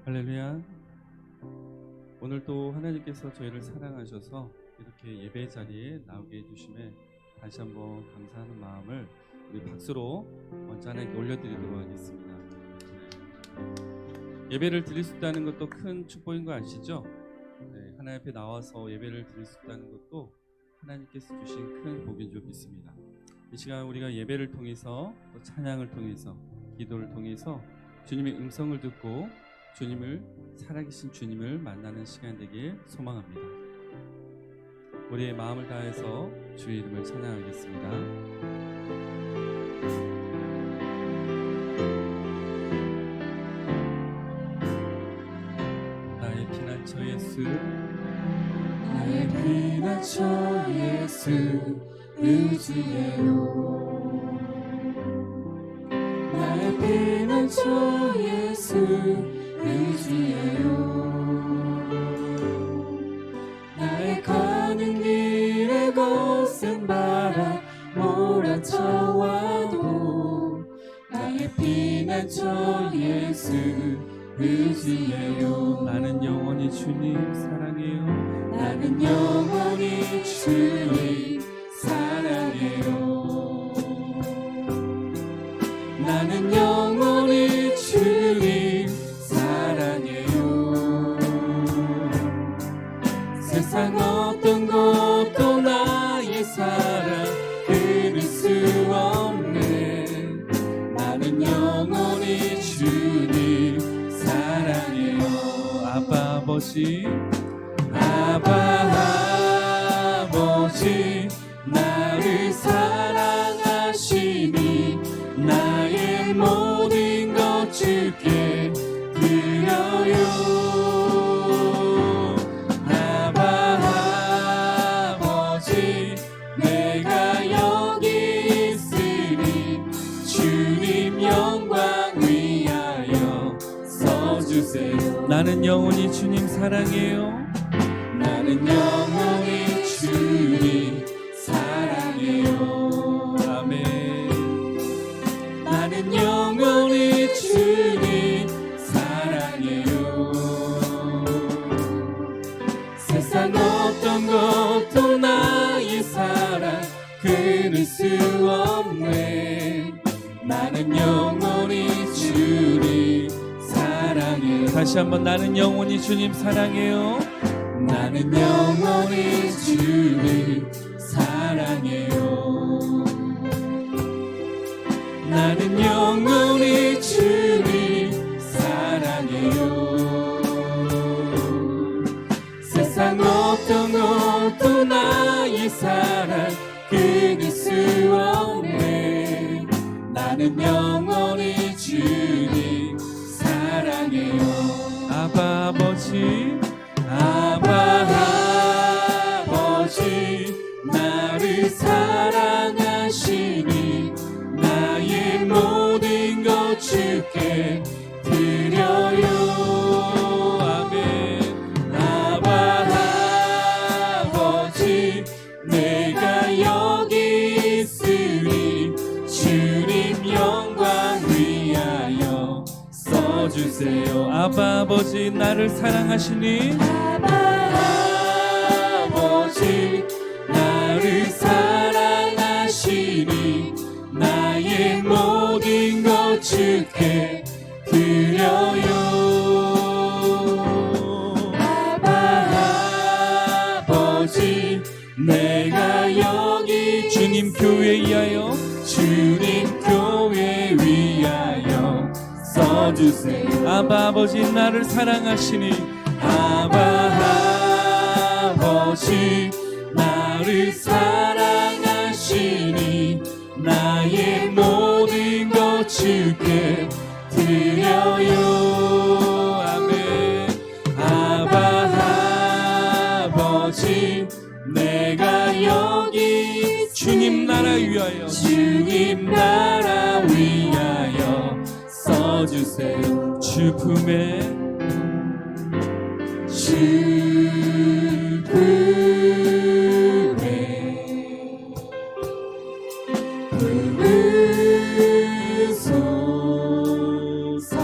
할렐루야. 오늘 또 하나님께서 저희를 사랑하셔서 이렇게 예배 자리에 나오게 해주심에 다시 한번 감사하는 마음을 우리 박수로 먼저 하나님께 올려드리도록 하겠습니다. 예배를 드릴 수 있다는 것도 큰 축복인 거 아시죠? 하나님 앞에 나와서 예배를 드릴 수 있다는 것도 하나님께서 주신 큰 복인 줄 믿습니다. 이 시간 우리가 예배를 통해서 또 찬양을 통해서 기도를 통해서 주님의 음성을 듣고 주님을 살아계신 주님을 만나는 시간 되길 소망합니다. 우리의 마음을 다해서 주의 이름을 찬양하겠습니다. 나의 피난처 예수, 나의 피난처 예수 의지해요. 나의 피난처 예수 의지해요. 나의 가는 길에 거센 바람 몰아쳐와도 나의 피난처 예수 의지해요. 나는 영원히 주님 사랑해요. 나는 영원히 주님 사랑해요. 나는 영원히 주님 사랑해요. 세상 어떤 것도 나의 사랑 끊을 수 없네. 나는 영원히 주님 사랑해요. 아빠 아버지, 아빠 아버지 나를 사랑하시니 나의 모든 것 주께 드려요. 아빠 아버지 내가 여기 있으니 주님 영광 위하여 써주세요. 나는 영원히 주님 사랑해요. 나는 영원히 주님 사랑해요. 아멘. 나는 영원히 주님 사랑해요. 세상 어떤 것도 나의 사랑 끊을 수 없네. 나는 영원히 주님 사랑해요. 다시 한번 나는 영원히 주님 사랑해요. 나는 영원히 주님 사랑해요. 나는 영원히 주님 사랑해요. 세상 어떤 것도 나의 사랑 끊을 수 없네. 나는 영원히 주님 사랑해요. 아빠 아버지, 아빠 아버지 나를 사랑하시니 나의 모든 것 주께 드려요. 아멘. 아빠 아버지 내가 여기 있으니 주님 영광 위하여 써주세요. 아빠 아버지 나를 사랑하시니 아버지 나를 사랑하시니 나의 모든 것 주께 드려요. 아버지 내가 여기 주님 교회 위하여 주님 교회 위하여 써주세요. 아빠 아버지 나를 사랑하시니 아빠 아버지 나를 사랑하시니 나의 모든 것 주께 드려요. 아멘. 아빠 아버지 내가 여기 주님 나라 위하여 주님 나라 위하여 써주세요. 주 품에 주 품에 품으소서.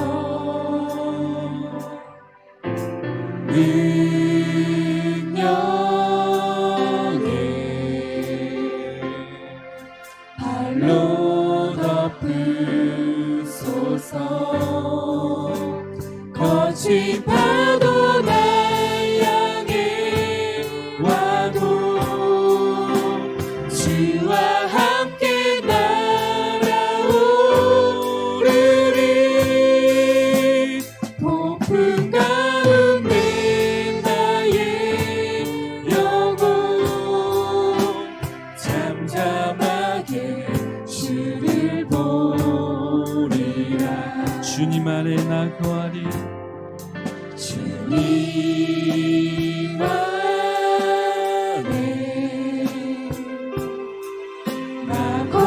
거친 파도 날 향해 와도 주와 함께 날아오르리 폭풍 가운데 나의 영혼 잠잠하게 주를 보리라 주님 안에 나 거하리 주님 안에 나 거하리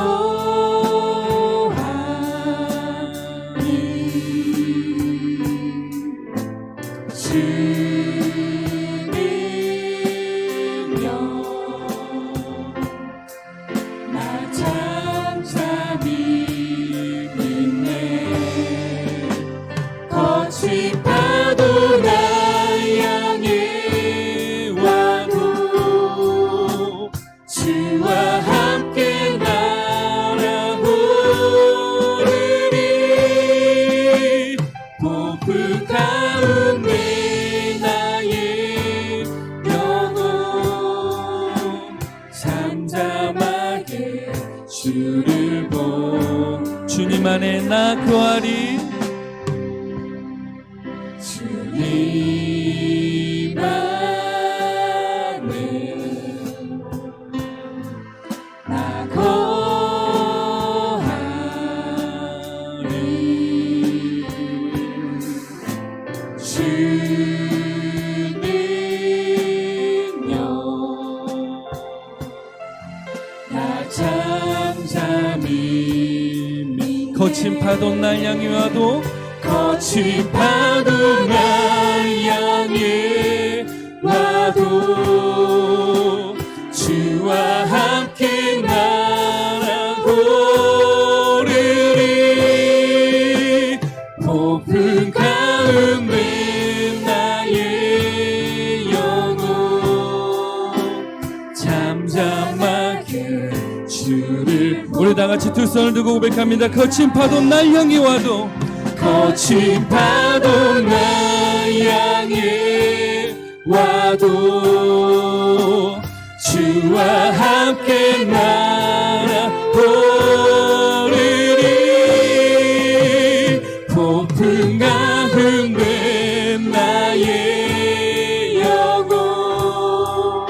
주님여 나 잠잠히 믿네 거친 파도 날 향해 와도 주와 함께 날아오르리 폭풍 가운데 나의 영혼 잠잠하게 주를 보 주님 안에 나 거하리 주님 안에 나 거하리 주님여 나 잠잠히 믿네 거친 파도 날 향해 와도 거친 파도 날 향해 와도 주와 함께 날아오르리 폭풍 가운데 나의 영혼 잠잠하게 주를 우리 다 같이 두 손을 들고 고백합니다. 거친 파도 날 향해 와도 거친 파도 날 향해 와도 주와 함께 날아오르리 폭풍 가운데 나의 영혼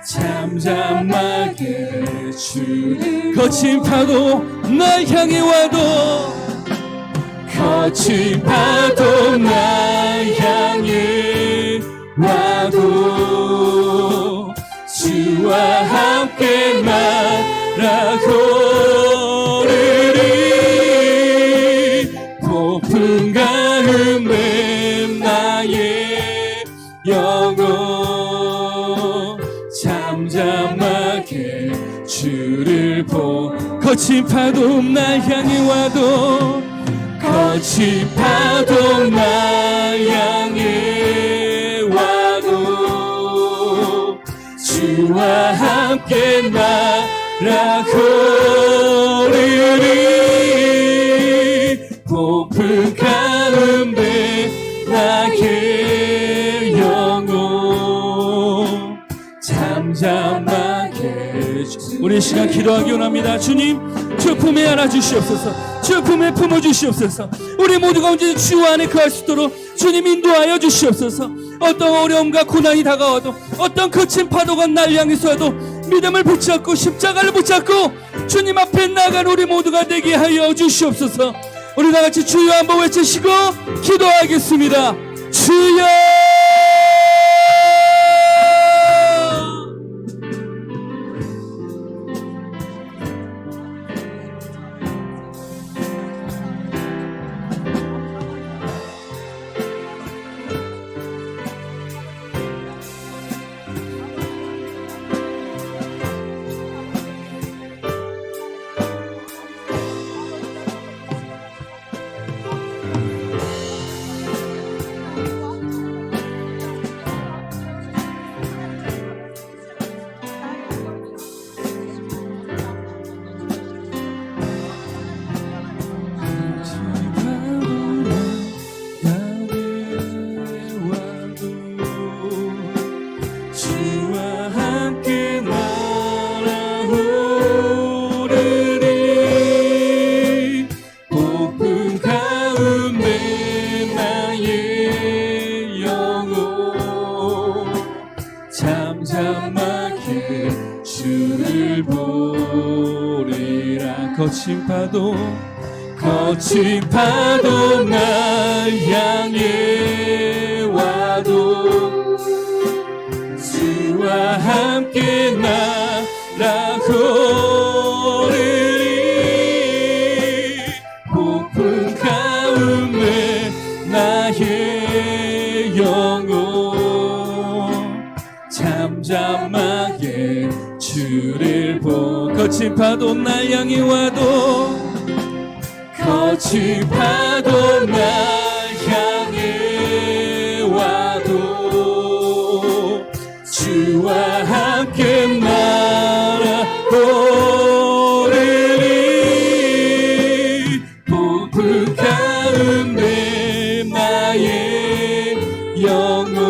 잠잠하게 주를 거친 파도 날 향해 와도 거친 파도 날 향해 와도 주와 함께 날아오르리 폭풍 가운데 나의 영혼 잠잠하게 주를 보 거친 파도 날 향해 와도 거친 파도 날 향해 와도 주와 함께 날아오르리 폭풍 가운데 나의 영혼 잠잠하게 우리 시간 기도하기 원합니다. 주님 주 품에 안아 주시옵소서. 주 품에 품어 주시옵소서. 우리 모두가 언제든 주 안에 거할 수 있도록 주님 인도하여 주시옵소서. 어떤 어려움과 고난이 다가와도 어떤 거친 파도가 날 향해서 와도 믿음을 붙잡고 십자가를 붙잡고 주님 앞에 나간 우리 모두가 되게 하여 주시옵소서. 우리 다 같이 주여 한번 외치시고 기도하겠습니다. 주여 가운데 나의 영혼 잠잠하게 주를 보리라. 거친 파도 날 향해 와도 주와 함께 날아오르리. 폭풍 가운데 나의 영혼 잠잠하게 주를 거친 파도 날 향해 와도 거친 파도 날 향해 와도 주와 함께 날아오르리. 폭풍 가운데 나의 영혼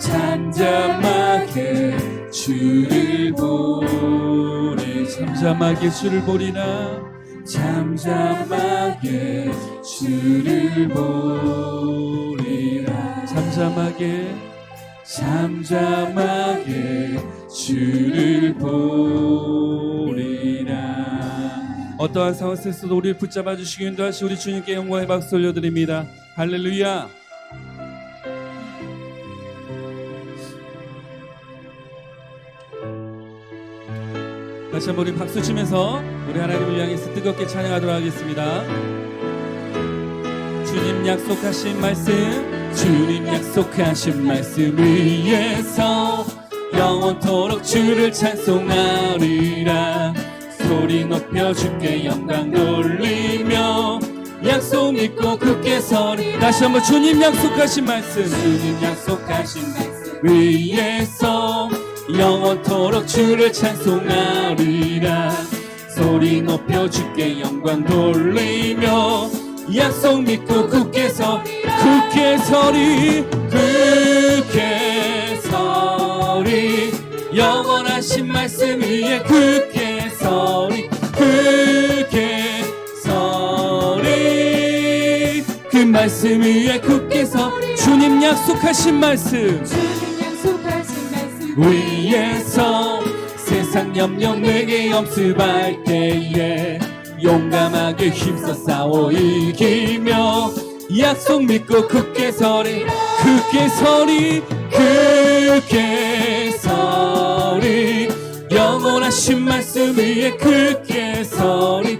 잠잠하게 주를 보리. 잠잠하게 주를 보리라. 잠잠하게 주를 보리라. 잠잠하게 주를 보리라. 어떠한 상황 속에서도 우리를 붙잡아 주시기 인도하시 우리 주님께 영광의 박수 올려드립니다. 할렐루야. 다시 한번 우리 박수 치면서 우리 하나님을 향해서 뜨겁게 찬양하도록 하겠습니다. 주님 약속하신 말씀 위에서 영원토록 주를 찬송하리라. 소리 높여 주께 영광 돌리며 약속 믿고 굳게 서리. 다시 한번 주님 약속하신 말씀 위에서 영원토록 주를 찬송하리라. 소리 높여 주께 영광 돌리며 약속 믿고 굳게 서리. 영원하신 말씀 위에 굳게 서리. 그 말씀 위에 굳게 서리. 주님 약속하신 말씀 위에서 세상 염려 내게 엄습할 때에 용감하게 힘써 싸워 이기며 약속 믿고 굳게 서리. 영원하신 말씀 위에 굳게 서리.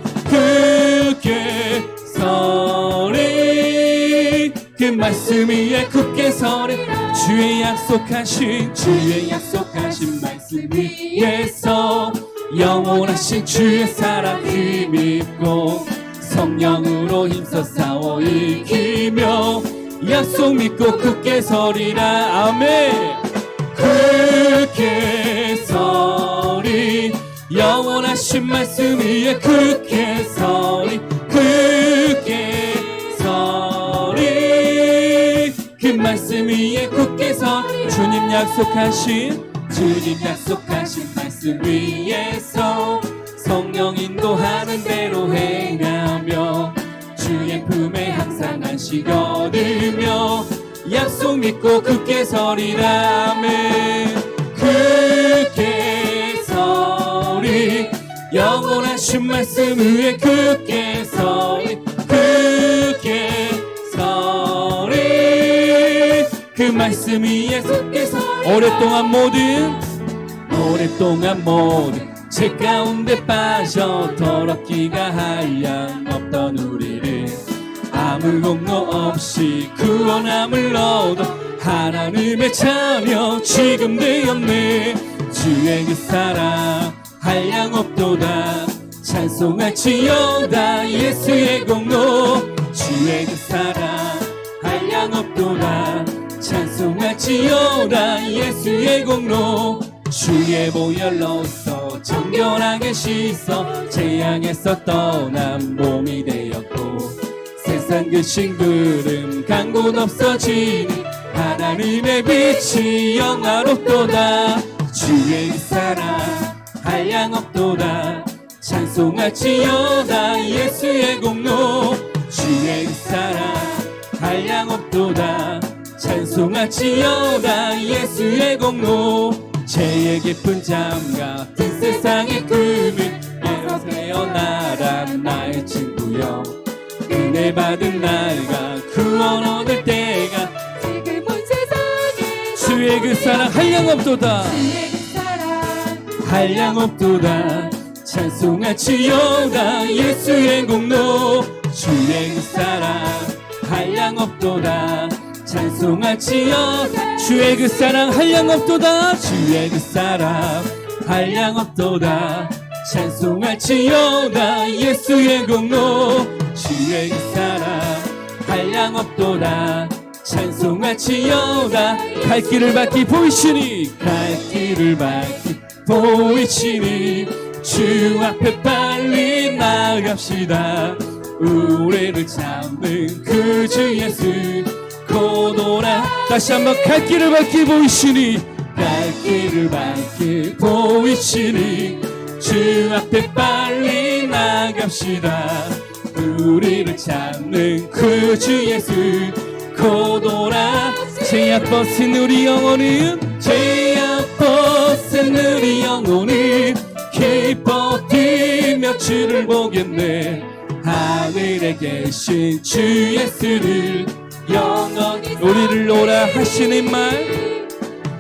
그 말씀 위에 굳게 서리. 주의 약속하신 말씀 위에서 영원하신 주의 사랑 힘입고 성령으로 힘써 싸워 이기며 약속 믿고 굳게 서리라. 아멘. 굳게 서리. 영원하신 말씀 위에 굳게 서리. 그 말씀 위에 굳게 서리. 주님 약속하신 말씀 위에서 성령 인도하는 대로 행하며 주의 품에 항상 안식 얻으며 약속 믿고 굳게 서리라. 아멘. 굳게 서리. 영원하신 말씀 위에 굳게 서리. 그 말씀 위에 굳게 서리. 오랫동안 모든 죄 가운데 빠져 더럽기가 한량없던 우리를 아무 공로 없이 구원함을 얻어 하나님의 자녀 지금 되었네. 주의 그 사랑 한량없도다. 찬송할지어다 예수의 공로. 주의 그 사랑 한량없도다. 찬송할지어다 예수의 공로. 주의 보혈로서 정결하게 씻어 재앙에서 떠난 몸이 되었고 세상 그 싱그름 강군 없어지니 하나님의 빛이 영화롭도다. 주의 그 사랑 한량없도다. 찬송할지어다 예수의 공로. 찬송할지어다 예수의 공로 죄의 깊은 잠 같은 세상의 꿈을 깨어나란 나의 친구여 은혜 받은 날과 구원 얻을 때가 지금 온 세상에 주의 그 사랑 한량없도다 주의 그 사랑 한량없도다 찬송할지어다 예수의 공로 주의 그 사랑 한량없도다 찬송할지어다 주의 그 사랑 한량없도다 주의 그 사랑 한량없도다 찬송할지어다 예수의 공로 주의 그 사랑 한량없도다 찬송할지어다 갈 길을 밝히 보이시니 갈 길을 밝히 보이시니 주 앞에 빨리 나갑시다 우리를 잡는 그 주 예수 고도라 다시 한번 갈 길을 밝히 보이시니 갈 길을 밝히 보이시니 주 앞에 빨리 나갑시다 우리를 찾는 그 주 예수 고도라 제약 벗은 우리 영혼은 제약 벗은 우리 영혼은 기뻐 뛰며 주를 보겠네 하늘에 계신 주 예수를 영원히 우리를 오라 하시는 말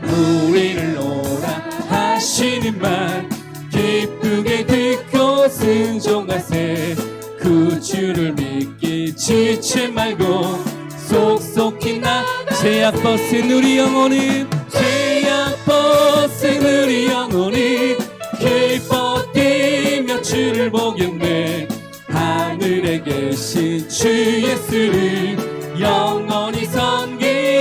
우리를 오라 하시는 말 기쁘게 듣고 순종하세 그 주를 믿기 지치 말고 속속히 나 제약 벗은 우리 영혼은 제약 벗은 우리 영혼은 기뻐 뛰며 주를 보겠네 하늘에 계신 주 예수를 영원히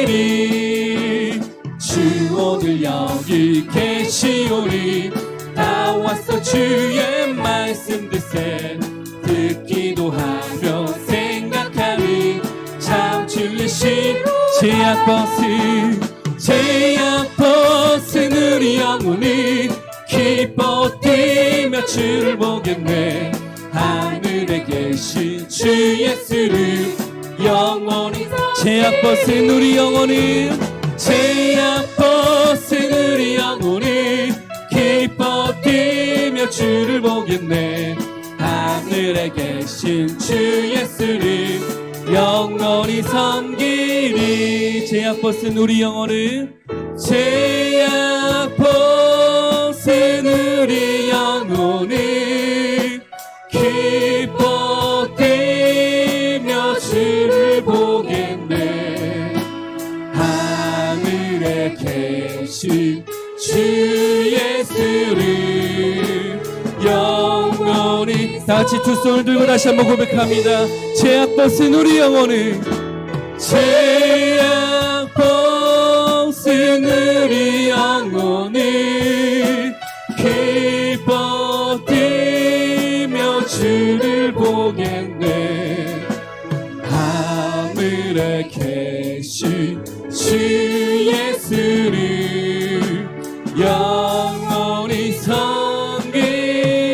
섬기리 주 오늘 여기 계시오니 다 와서 주의 말씀 듣세 듣기도 하며 생각하니 참 진리신 제약 벗은 우리 영혼이 기뻐 뛰며 주를 보겠네 하늘에 계신 주 예수를 영원히 제약 벗은 우리 영혼은 제약 벗은 우리 영혼이 기뻐 뛰며 주를 보겠네 하늘에 계신 주 예수를 영원히 섬기리 제약 벗은 우리 영혼은 제약 벗은 우리 영혼은 기뻐 뛰며 주를 보겠네 하늘에 계신 주 예수를 영원히 다같이 두 손을 들고 다시 한번 고백합니다 제약 벗은 우리 영혼은 제약 벗은 우리 영혼은 기뻐 뛰며 주를 보겠네 하늘에 계신 주 예수를 영원히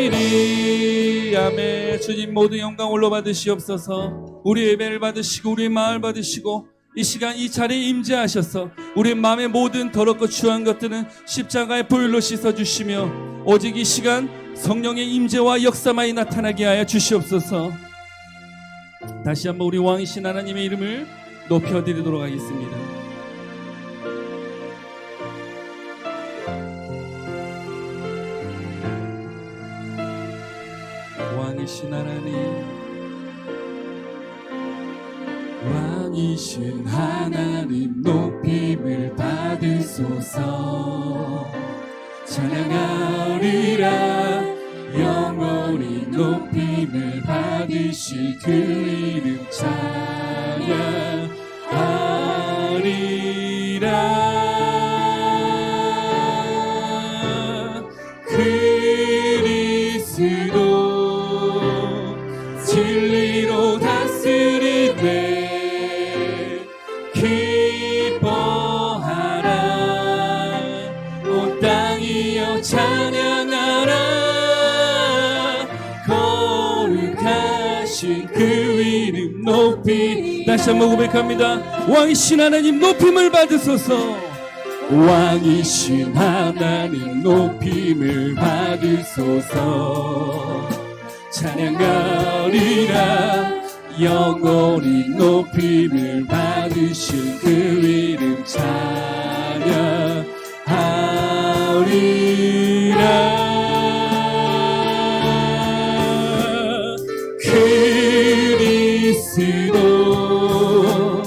섬기리 아멘 주님 모든 영광 홀로 받으시옵소서 우리 예배를 받으시고 우리의 마음을 받으시고 이 시간 이 자리에 임재하셔서 우리 마음의 모든 더럽고 추한 것들은 십자가의 보혈로 씻어주시며 오직 이 시간 성령의 임재와 역사만이 나타나게 하여 주시옵소서 다시 한번 우리 왕이신 하나님의 이름을 높여드리도록 하겠습니다 왕이신 하나님 왕이신 하나님 높임을 받으소서 찬양하리라 영원히 높임을 받으시 그 이름 찬양하리라 그리스도 진리로 다스리네 기뻐하라 온 땅이여 찬양하라 거룩하신 그 이름 높이. 다시 한번 고백합니다. 왕이신 하나님 높임을 받으소서. 왕이신 하나님 높임을 받으소서. 찬양하리라. 영원히 높임을 받으실 그 이름 찬양하리라. 그리스도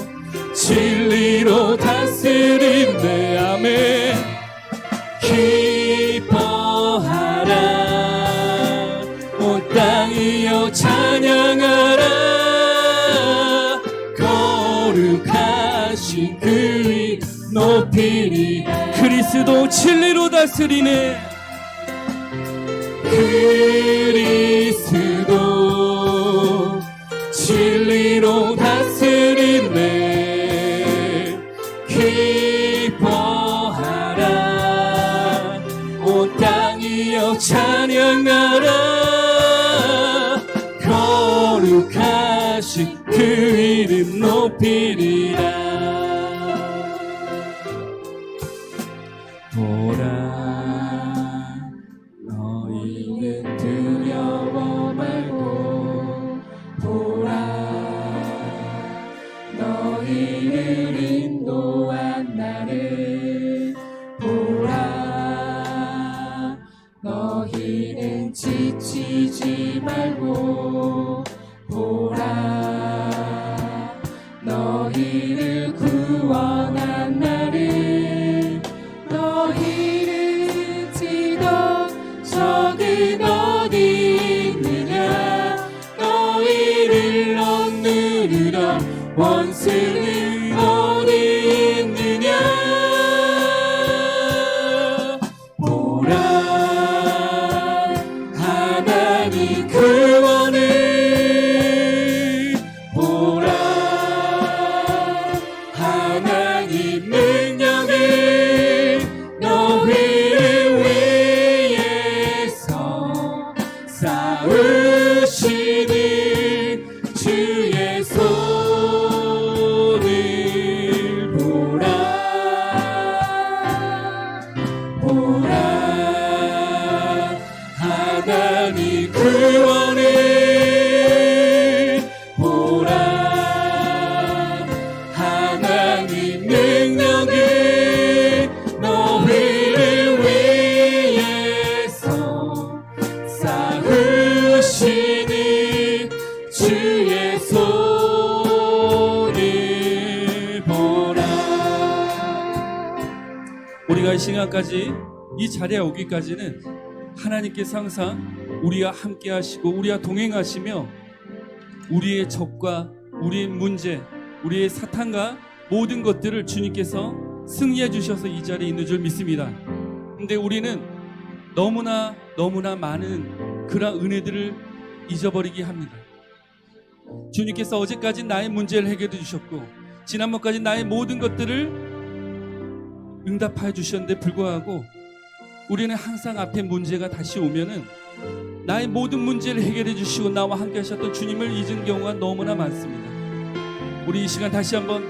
진리로 다스리네. 아멘. 기뻐하라. 온 땅이여 찬양하라. 거룩하신 그 이름 높이리. 그리스도 진리로 다스리네. 그리스도 진리로 다스리네. 기뻐하라. 온 땅이여 찬양하라. 거룩하신 그 이름 높이리라. 보라 너희는 두려워 말고 보라 너희를 인도한 나를 보라 너희는 지치지 말고 보라 너희를 구원한 나를 너희를 치던 적은 어디 있느냐 너희를 얻느니라 원수는 어디 있느냐 보라 하나님 구원을 보라 하나님 능력을 너희를 위해서 쌓으시는 주의 손을 보라 보라 하나님 구원을 보라 하나님 능력을 너희를 위해서 쌓으시는 주의 손을 보라. 우리가 이 시간까지 이 자리에 오기까지는 하나님께서 항상 우리와 함께 하시고 우리와 동행하시며 우리의 적과 우리의 문제 우리의 사탄과 모든 것들을 주님께서 승리해 주셔서 이 자리에 있는 줄 믿습니다. 근데 우리는 너무나 많은 그런 은혜들을 잊어버리게 합니다. 주님께서 어제까지 나의 문제를 해결해 주셨고 지난번까지 나의 모든 것들을 응답하여 주셨는데 불구하고 우리는 항상 앞에 문제가 다시 오면은 나의 모든 문제를 해결해 주시고 나와 함께 하셨던 주님을 잊은 경우가 너무나 많습니다. 우리 이 시간 다시 한번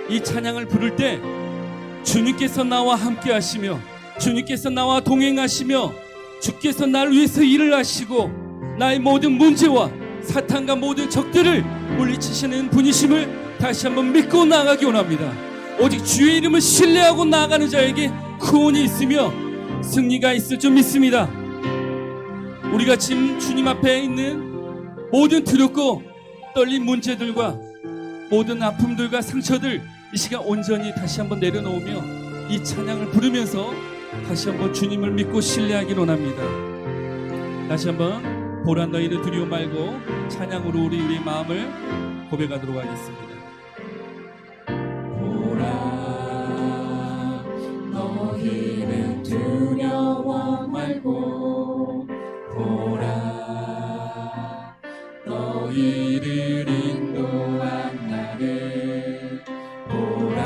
이 찬양을 부를 때 주님께서 나와 함께 하시며 주님께서 나와 동행하시며 주께서 나를 위해서 일을 하시고 나의 모든 문제와 사탄과 모든 적들을 물리치시는 분이심을 다시 한번 믿고 나아가기 원합니다. 오직 주의 이름을 신뢰하고 나아가는 자에게 구원이 있으며 승리가 있을 줄 믿습니다. 우리가 지금 주님 앞에 있는 모든 두렵고 떨린 문제들과 모든 아픔들과 상처들 이 시간 온전히 다시 한번 내려놓으며 이 찬양을 부르면서 다시 한번 주님을 믿고 신뢰하기 원합니다. 다시 한번 보라 너희는 두려워 말고 찬양으로 우리의 마음을 고백하도록 하겠습니다. 보라 너희는 두려워 말고 보라 너희를 인도한 나를 보라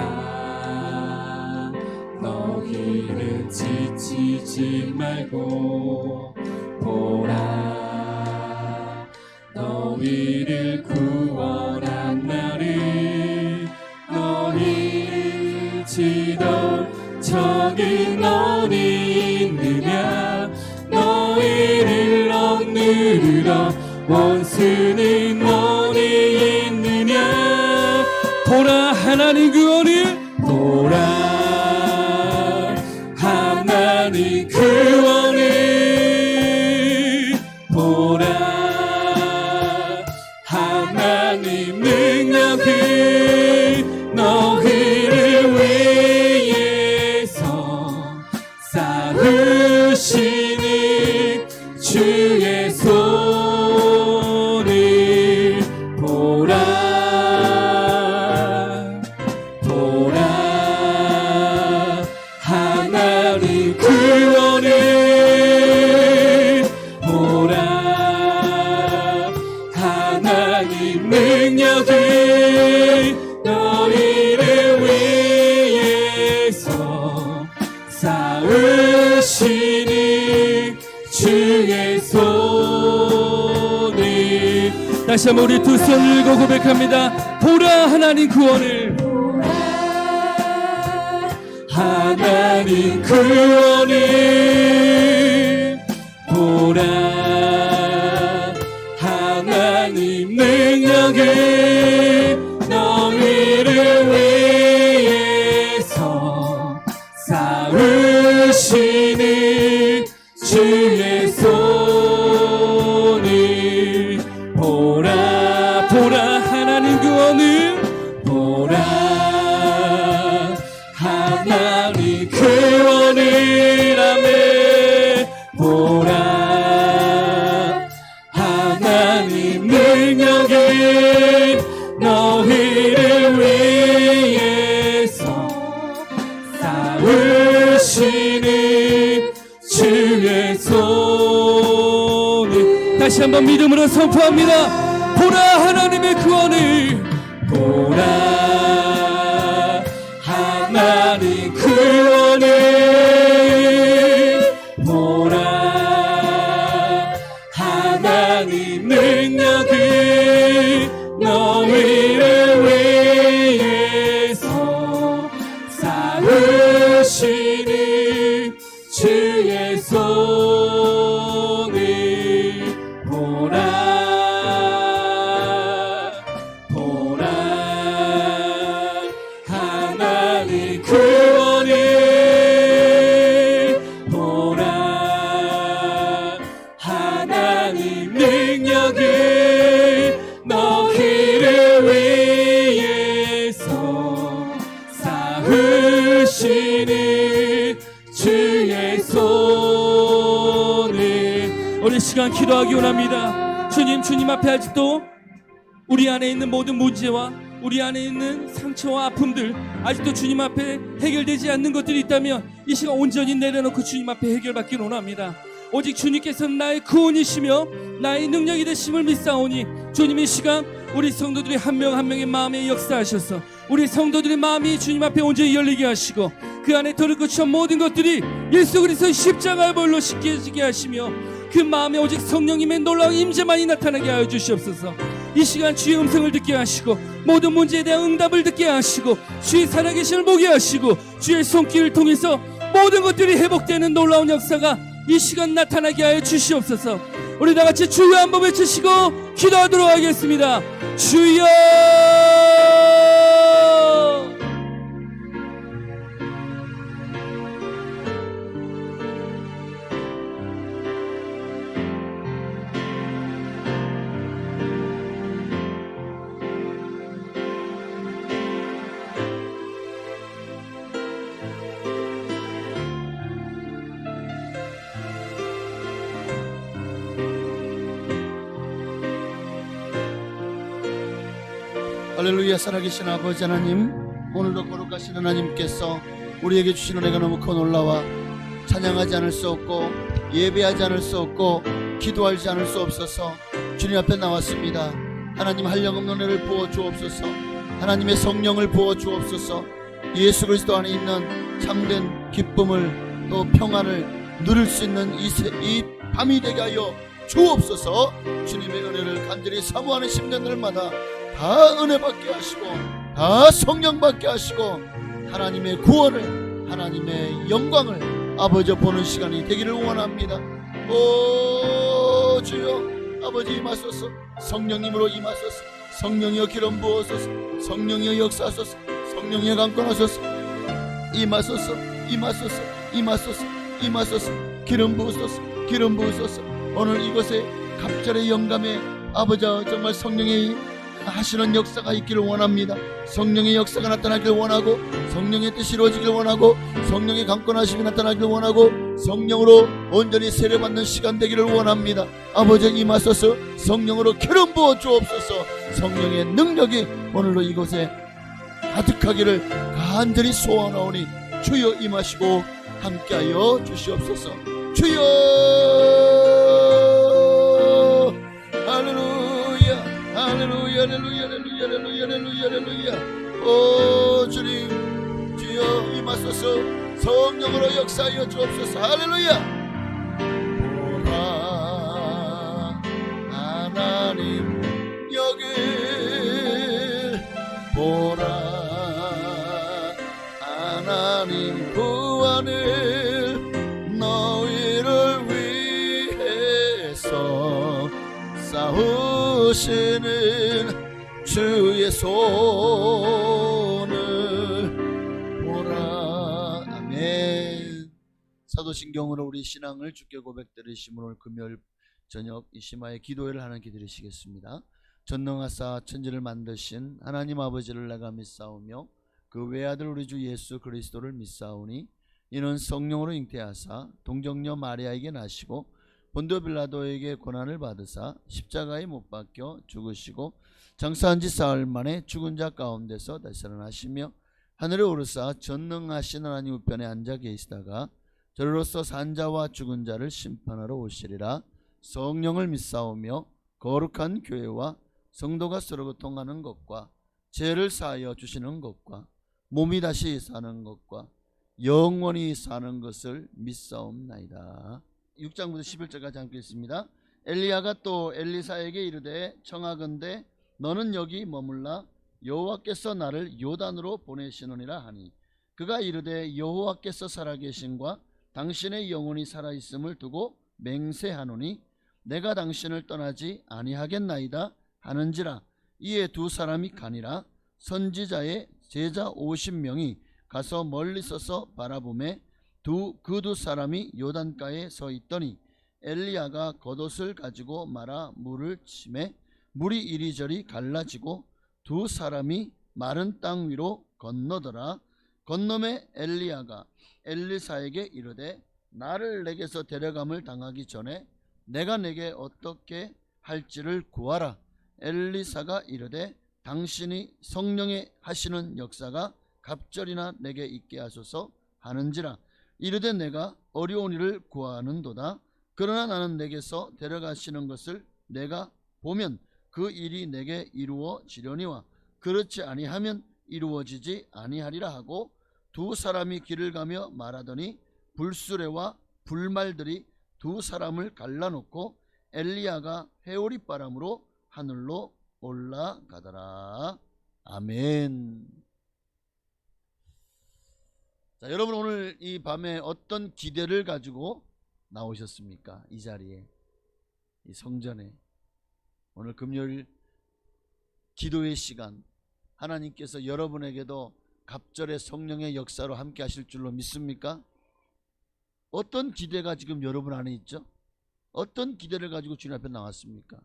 너희를 지치지 말고 보라 너희를 구원한 나를 원수는 어디 있느냐 너희를 억누르러 원수는 어디 있느냐 보라 하나님 구원을 보라 하나님 구원을 보라 하나님 능력을 너희를 위해서 쌓으시니 주의 손을 보라 보라 하나님 구원을 보라 하나님 능력을 너희를 위해서 쌓으시니 주의 손을 다시 한번 우리 두 손을 들고 고백합니다. 보라 하나님 구원을 하나님 구원을 보라 하나님 능력을 너희를 위해서 쌓으시니 주의 손을 보라 보라 하나님 구원을 보라 하나님 구원을 아멘 보라 하나님 능력을 너희를 위해서 쌓으시니 주의 손을 다시 한번 믿음으로 선포합니다. 보라 하나님의 구원을 보라 하나님 구원을 보라 하나님 능력을 너희를 위해서 쌓으시니 주의 손을 보라 보라 하나님 구원을 보라 하나님 능력을 너희를 위해서 쌓으시니 주의 손을 우리 시간 기도하기 원합니다. 주님 앞에 아직도 우리 안에 있는 모든 문제와 우리 안에 있는 상처와 아픔들 아직도 주님 앞에 해결되지 않는 것들이 있다면 이 시간 온전히 내려놓고 주님 앞에 해결받기 원합니다. 오직 주님께서는 나의 구원이시며 나의 능력이 되심을 믿사오니 주님 이 시간 우리 성도들이 한 명 한 명의 마음에 역사하셔서 우리 성도들의 마음이 주님 앞에 온전히 열리게 하시고 그 안에 더럽고 거친 모든 것들이 예수 그리스도의 십자가의 보혈로 씻겨지게 하시며 그 마음에 오직 성령님의 놀라운 임재만이 나타나게 하여 주시옵소서. 이 시간 주의 음성을 듣게 하시고 모든 문제에 대한 응답을 듣게 하시고 주의 살아계심을 보게 하시고 주의 손길을 통해서 모든 것들이 회복되는 놀라운 역사가 이 시간 나타나게 하여 주시옵소서. 우리 다같이 주여 한번 외치시고 기도하도록 하겠습니다. 주여 할렐루야. 살아계신 아버지 하나님, 오늘도 거룩하신 하나님께서 우리에게 주신 은혜가 너무 커 놀라와 찬양하지 않을 수 없고 예배하지 않을 수 없고 기도하지 않을 수 없어서 주님 앞에 나왔습니다. 하나님 한량없는 은혜를 부어 주옵소서. 하나님의 성령을 부어 주옵소서. 예수 그리스도 안에 있는 참된 기쁨을 또 평안을 누릴 수 있는 이 밤이 되게 하여 주옵소서. 주님의 은혜를 간절히 사모하는 심령들마다 다 은혜 받게 하시고 다 성령 받게 하시고 하나님의 구원을 하나님의 영광을 아버지 보는 시간이 되기를 원합니다. 오 주여 아버지 임하소서. 성령님으로 임하소서. 성령이여 기름 부어소서. 성령이여 역사하소서. 성령이여 강권하소서. 임하소서. 임하소서. 임하소서. 임하소서. 기름 부으소서. 기름 부으소서. 오늘 이곳에 갑절의 영감에 아버지 정말 성령의 하시는 역사가 있기를 원합니다. 성령의 역사가 나타나길 원하고, 성령의 뜻이 이루어지길 원하고, 성령의 강권하심이 나타나길 원하고, 성령으로 온전히 세례받는 시간 되기를 원합니다. 아버지 임하소서. 성령으로 기름 부어 주옵소서. 성령의 능력이 오늘도 이곳에 가득하기를 간절히 소원하오니 주여 임하시고 함께하여 주시옵소서. 주여 할렐루야 할렐루야 할렐루야 할렐루야 할렐루야 할렐루야 할렐루야. 오 주님 주여 임하소서. 성령으로 역사하여 주옵소서. 할렐루야. 보라 하나님 여기 보라 하나님 구원을 너희를 위해서 싸우시는 주의 손을 보라. 아멘. 사도신경으로 우리 신앙을 주께 고백드리시면 오늘 금요일 저녁 이시마의 기도회를 하나님께 드리시겠습니다. 전능하사 천지를 만드신 하나님 아버지를 내가 믿사오며 그 외아들 우리 주 예수 그리스도를 믿사오니 이는 성령으로 잉태하사 동정녀 마리아에게 나시고 본도 빌라도에게 고난을 받으사 십자가에 못 박혀 죽으시고 장사한 지 사흘 만에 죽은 자 가운데서 다시 살아나시며 하늘에 오르사 전능하신 하나님 우편에 앉아 계시다가 저로서 산 자와 죽은 자를 심판하러 오시리라. 성령을 믿사오며 거룩한 교회와 성도가 서로 교통하는 것과 죄를 사하여 주시는 것과 몸이 다시 사는 것과 영원히 사는 것을 믿사옵나이다. 6장부터 11절까지 함께 있습니다. 엘리야가 또 엘리사에게 이르되 청하건대 너는 여기 머물라. 여호와께서 나를 요단으로 보내시느니라 하니 그가 이르되 여호와께서 살아계신과 당신의 영혼이 살아있음을 두고 맹세하노니 내가 당신을 떠나지 아니하겠나이다 하는지라. 이에 두 사람이 가니라. 선지자의 제자 50명이 가서 멀리 서서 바라보매 그 두 사람이 요단가에 서 있더니 엘리야가 겉옷을 가지고 말아 물을 치매 물이 이리저리 갈라지고 두 사람이 마른 땅 위로 건너더라. 건너매 엘리야가 엘리사에게 이르되 나를 내게서 데려감을 당하기 전에 내가 내게 어떻게 할지를 구하라. 엘리사가 이르되 당신이 성령의 하시는 역사가 갑절이나 내게 있게 하소서 하는지라. 이르되 내가 어려운 일을 구하는도다. 그러나 나는 내게서 데려가시는 것을 내가 보면 그 일이 내게 이루어지려니와 그렇지 아니하면 이루어지지 아니하리라 하고 두 사람이 길을 가며 말하더니 불수레와 불말들이 두 사람을 갈라놓고 엘리야가 회오리바람으로 하늘로 올라가더라. 아멘. 자, 여러분 오늘 이 밤에 어떤 기대를 가지고 나오셨습니까? 이 자리에, 이 성전에. 오늘 금요일 기도의 시간, 하나님께서 여러분에게도 갑절의 성령의 역사로 함께 하실 줄로 믿습니까? 어떤 기대가 지금 여러분 안에 있죠? 어떤 기대를 가지고 주님 앞에 나왔습니까?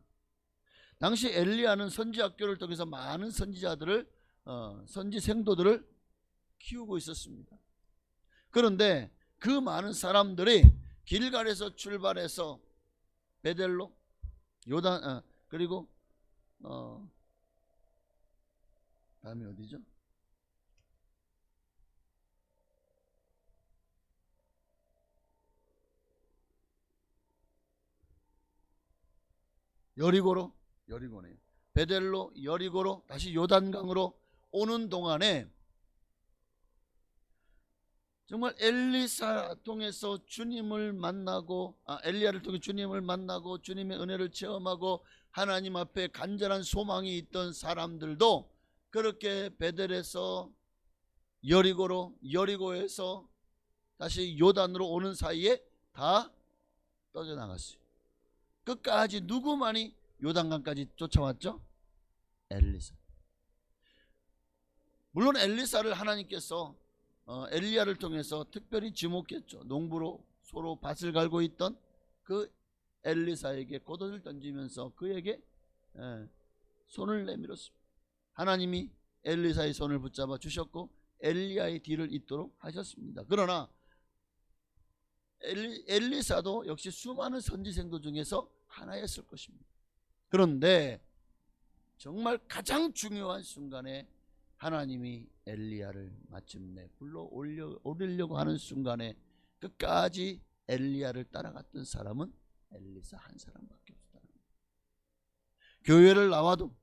당시 엘리야는 선지학교를 통해서 많은 선지자들을 선지 생도들을 키우고 있었습니다. 그런데 그 많은 사람들이 길갈에서 출발해서 베델로 요단 그리고 다음에 어디죠? 여리고네요. 베델로 여리고로 다시 요단강으로 오는 동안에 정말 엘리사 통해서 주님을 만나고 엘리야를 통해 주님을 만나고 주님의 은혜를 체험하고 하나님 앞에 간절한 소망이 있던 사람들도 그렇게 베델에서 여리고로 여리고에서 다시 요단으로 오는 사이에 다 떠져나갔어요. 끝까지 누구만이 요단강까지 쫓아왔죠? 엘리사. 물론 엘리사를 하나님께서 엘리야를 통해서 특별히 지목했죠. 농부로 서로 밭을 갈고 있던 그 엘리사에게 겉옷을 던지면서 그에게 손을 내밀었습니다. 하나님이 엘리사의 손을 붙잡아 주셨고 엘리야의 뒤를 잇도록 하셨습니다. 그러나 엘리사도 역시 수많은 선지생도 중에서 하나였을 것입니다. 그런데 정말 가장 중요한 순간에 하나님이 엘리야를 마침내 불러 올리려고 하는 순간에 끝까지 엘리야를 따라갔던 사람은 엘리사 한 사람밖에 없었다. 교회를 나와도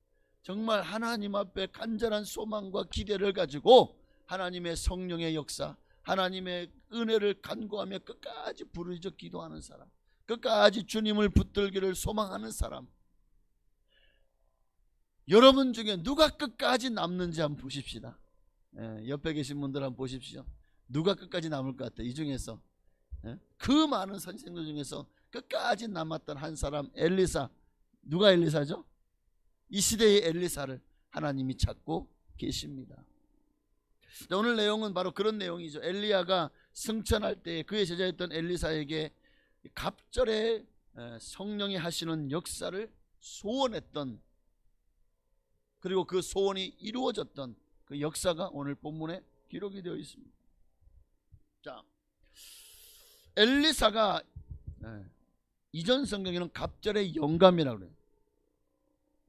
정말 하나님 앞에 간절한 소망과 기대를 가지고 하나님의 성령의 역사, 하나님의 은혜를 간구하며 끝까지 부르짖어 기도하는 사람, 끝까지 주님을 붙들기를 소망하는 사람, 여러분 중에 누가 끝까지 남는지 한번 보십시다. 옆에 계신 분들 한번 보십시오. 누가 끝까지 남을 것 같아요? 이 중에서 그 많은 선생들 중에서 끝까지 남았던 한 사람, 엘리사. 누가 엘리사죠? 이 시대의 엘리사를 하나님이 찾고 계십니다. 오늘 내용은 바로 그런 내용이죠. 엘리야가 승천할 때 그의 제자였던 엘리사에게 갑절에 성령이 하시는 역사를 소원했던, 그리고 그 소원이 이루어졌던 그 역사가 오늘 본문에 기록이 되어 있습니다. 자, 엘리사가 이전 성경에는 갑절의 영감이라고 그래요.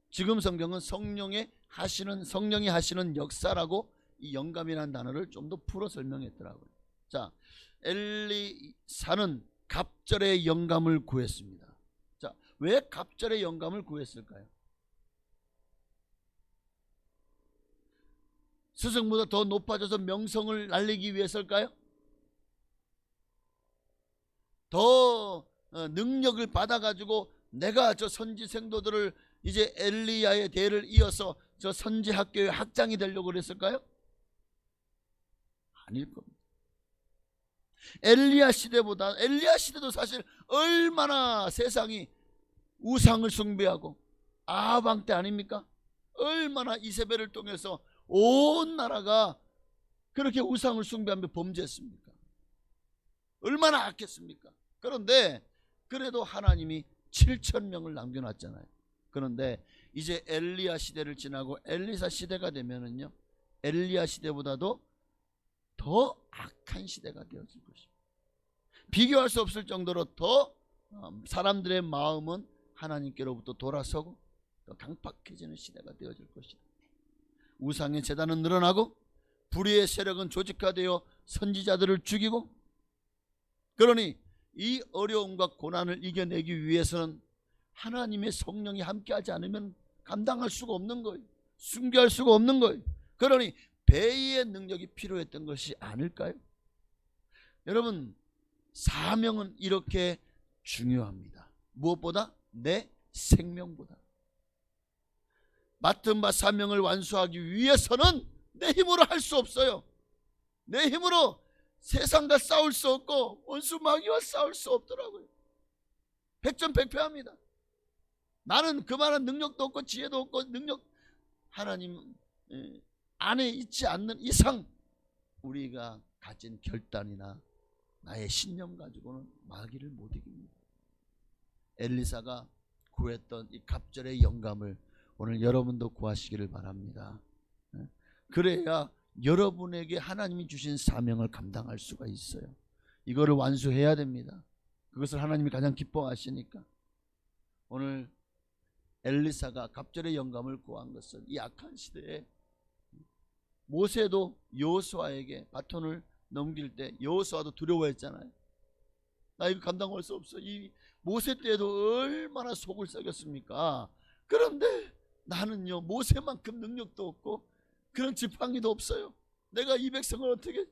지금 성경은 성령이 하시는 역사라고 이 영감이라는 단어를 좀 더 풀어 설명했더라고요. 자, 엘리사는 갑절의 영감을 구했습니다. 자, 왜 갑절의 영감을 구했을까요? 스승보다 더 높아져서 명성을 날리기 위해서일까요? 더 능력을 받아가지고 내가 저 선지 생도들을 이제 엘리야의 대를 이어서 저 선지 학교의 학장이 되려고 그랬을까요? 아닐 겁니다. 엘리야 시대도 사실 얼마나 세상이 우상을 숭배하고 아방 때 아닙니까? 얼마나 이세벨을 통해서 온 나라가 그렇게 우상을 숭배하며 범죄했습니까? 얼마나 악했습니까? 그런데 그래도 하나님이 7,000명을 남겨놨잖아요. 그런데 이제 엘리야 시대를 지나고 엘리사 시대가 되면은요, 엘리야 시대보다도 더 악한 시대가 되어질 것입니다. 비교할 수 없을 정도로 더 사람들의 마음은 하나님께로부터 돌아서고 더 강팍해지는 시대가 되어질 것이다. 우상의 제단은 늘어나고 불의의 세력은 조직화되어 선지자들을 죽이고, 그러니 이 어려움과 고난을 이겨내기 위해서는 하나님의 성령이 함께하지 않으면 감당할 수가 없는 거예요. 순교할 수가 없는 거예요. 그러니 배의 능력이 필요했던 것이 아닐까요? 여러분, 사명은 이렇게 중요합니다. 무엇보다? 내 생명보다. 맡은 바 사명을 완수하기 위해서는 내 힘으로 할 수 없어요. 내 힘으로 세상과 싸울 수 없고 원수 마귀와 싸울 수 없더라고요. 백전백패합니다. 나는 그만한 능력도 없고 지혜도 없고 하나님 안에 있지 않는 이상 우리가 가진 결단이나 나의 신념 가지고는 마귀를 못 이깁니다. 엘리사가 구했던 이 갑절의 영감을 오늘 여러분도 구하시기를 바랍니다. 그래야 여러분에게 하나님이 주신 사명을 감당할 수가 있어요. 이거를 완수해야 됩니다. 그것을 하나님이 가장 기뻐하시니까. 오늘 엘리사가 갑절의 영감을 구한 것은 이 악한 시대에 모세도 여호수아에게 바톤을 넘길 때 여호수아도 두려워했잖아요. 나 이거 감당할 수 없어. 이 모세 때도 얼마나 속을 썩였습니까? 그런데 나는요, 모세만큼 능력도 없고 그런 지팡이도 없어요. 내가 이 백성을 어떻게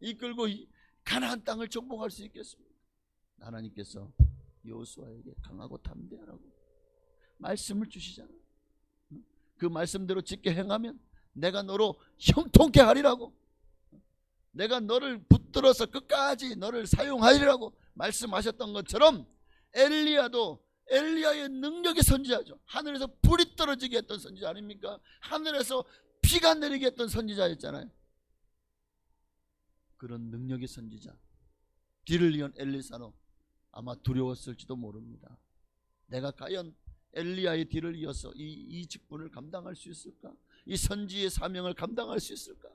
이끌고 가나안 땅을 정복할 수 있겠습니까? 하나님께서 여호수아에게 강하고 담대하라고 말씀을 주시잖아요. 그 말씀대로 짓게 행하면 내가 너로 형통케 하리라고. 내가 너를 붙들어서 끝까지 너를 사용하리라고 말씀하셨던 것처럼 엘리야도 엘리야의 능력의 선지자죠. 하늘에서 불이 떨어지게 했던 선지자 아닙니까? 하늘에서 비가 내리게 했던 선지자였잖아요. 그런 능력의 선지자 뒤를 이은 엘리사는 아마 두려웠을지도 모릅니다. 내가 과연 엘리야의 뒤를 이어서 이 직분을 감당할 수 있을까? 이 선지의 사명을 감당할 수 있을까?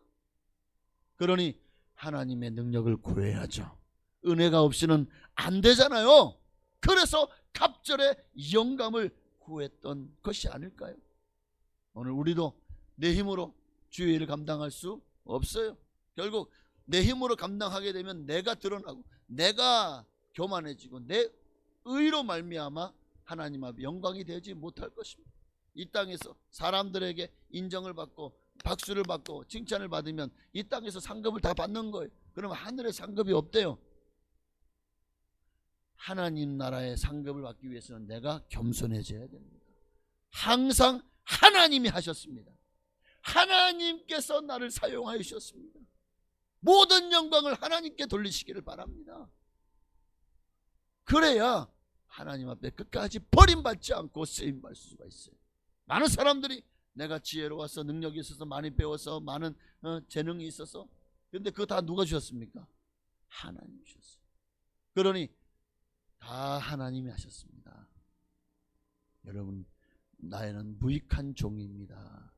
그러니 하나님의 능력을 구해야죠. 은혜가 없이는 안 되잖아요. 그래서 갑절의 영감을 구했던 것이 아닐까요? 오늘 우리도 내 힘으로 주의 일을 감당할 수 없어요. 결국 내 힘으로 감당하게 되면 내가 드러나고 내가 교만해지고 내 의로 말미암아 하나님 앞에 영광이 되지 못할 것입니다. 이 땅에서 사람들에게 인정을 받고 박수를 받고 칭찬을 받으면 이 땅에서 상급을 다 받는 거예요. 그러면 하늘에 상급이 없대요. 하나님 나라의 상급을 받기 위해서는 내가 겸손해져야 됩니다. 항상 하나님이 하셨습니다. 하나님께서 나를 사용하여 주셨습니다. 모든 영광을 하나님께 돌리시기를 바랍니다. 그래야 하나님 앞에 끝까지 버림받지 않고 쓰임받을 수가 있어요. 많은 사람들이 내가 지혜로워서 능력이 있어서 많이 배워서 많은 재능이 있어서, 그런데 그거 다 누가 주셨습니까? 하나님 주셨어요. 그러니 다 하나님이 하셨습니다. 여러분, 나에는 무익한 종입니다.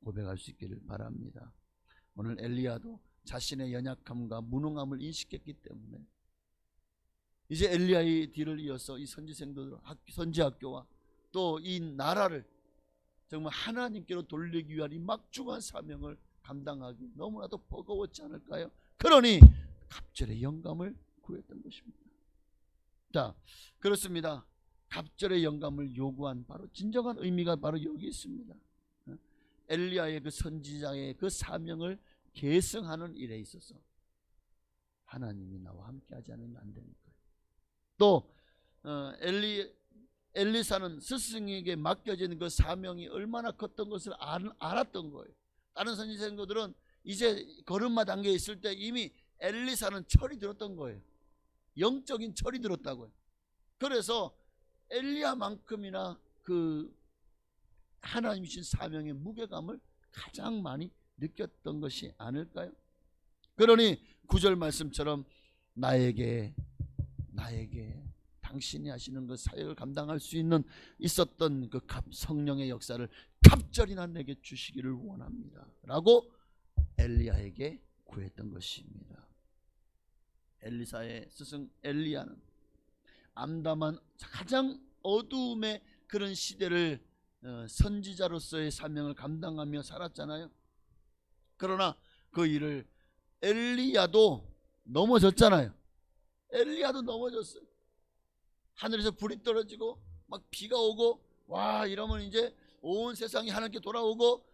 고백할 수 있기를 바랍니다. 오늘 엘리야도 자신의 연약함과 무능함을 인식했기 때문에 이제 엘리야의 뒤를 이어서 이 선지생들, 선지학교와 또 이 나라를 정말 하나님께로 돌리기 위한 이 막중한 사명을 감당하기 너무나도 버거웠지 않을까요? 그러니 갑절의 영감을 구했던 것입니다. 자, 그렇습니다. 갑절의 영감을 요구한 바로 진정한 의미가 바로 여기 있습니다. 엘리야의 그 선지자의 그 사명을 계승하는 일에 있어서 하나님이 나와 함께하지 않으면 안 되니까요. 또 엘리사는 스승에게 맡겨진 그 사명이 얼마나 컸던 것을 알았던 거예요. 다른 선지자들은 이제 걸음마 단계에 있을 때 이미 엘리사는 철이 들었던 거예요. 영적인 철이 들었다고요. 그래서 엘리야만큼이나 그 하나님이 주신 사명의 무게감을 가장 많이 느꼈던 것이 아닐까요? 그러니 9절 말씀처럼 나에게 당신이 하시는 그 사역을 감당할 수 있었던 그 성령의 역사를 갑절이나 내게 주시기를 원합니다 라고 엘리야에게 구했던 것입니다. 엘리사의 스승 엘리야는 암담한 가장 어두움의 그런 시대를 선지자로서의 사명을 감당하며 살았잖아요. 그러나 그 일을 엘리야도 넘어졌잖아요. 엘리야도 넘어졌어요. 하늘에서 불이 떨어지고 막 비가 오고 와 이러면 이제 온 세상이 하나님께 돌아오고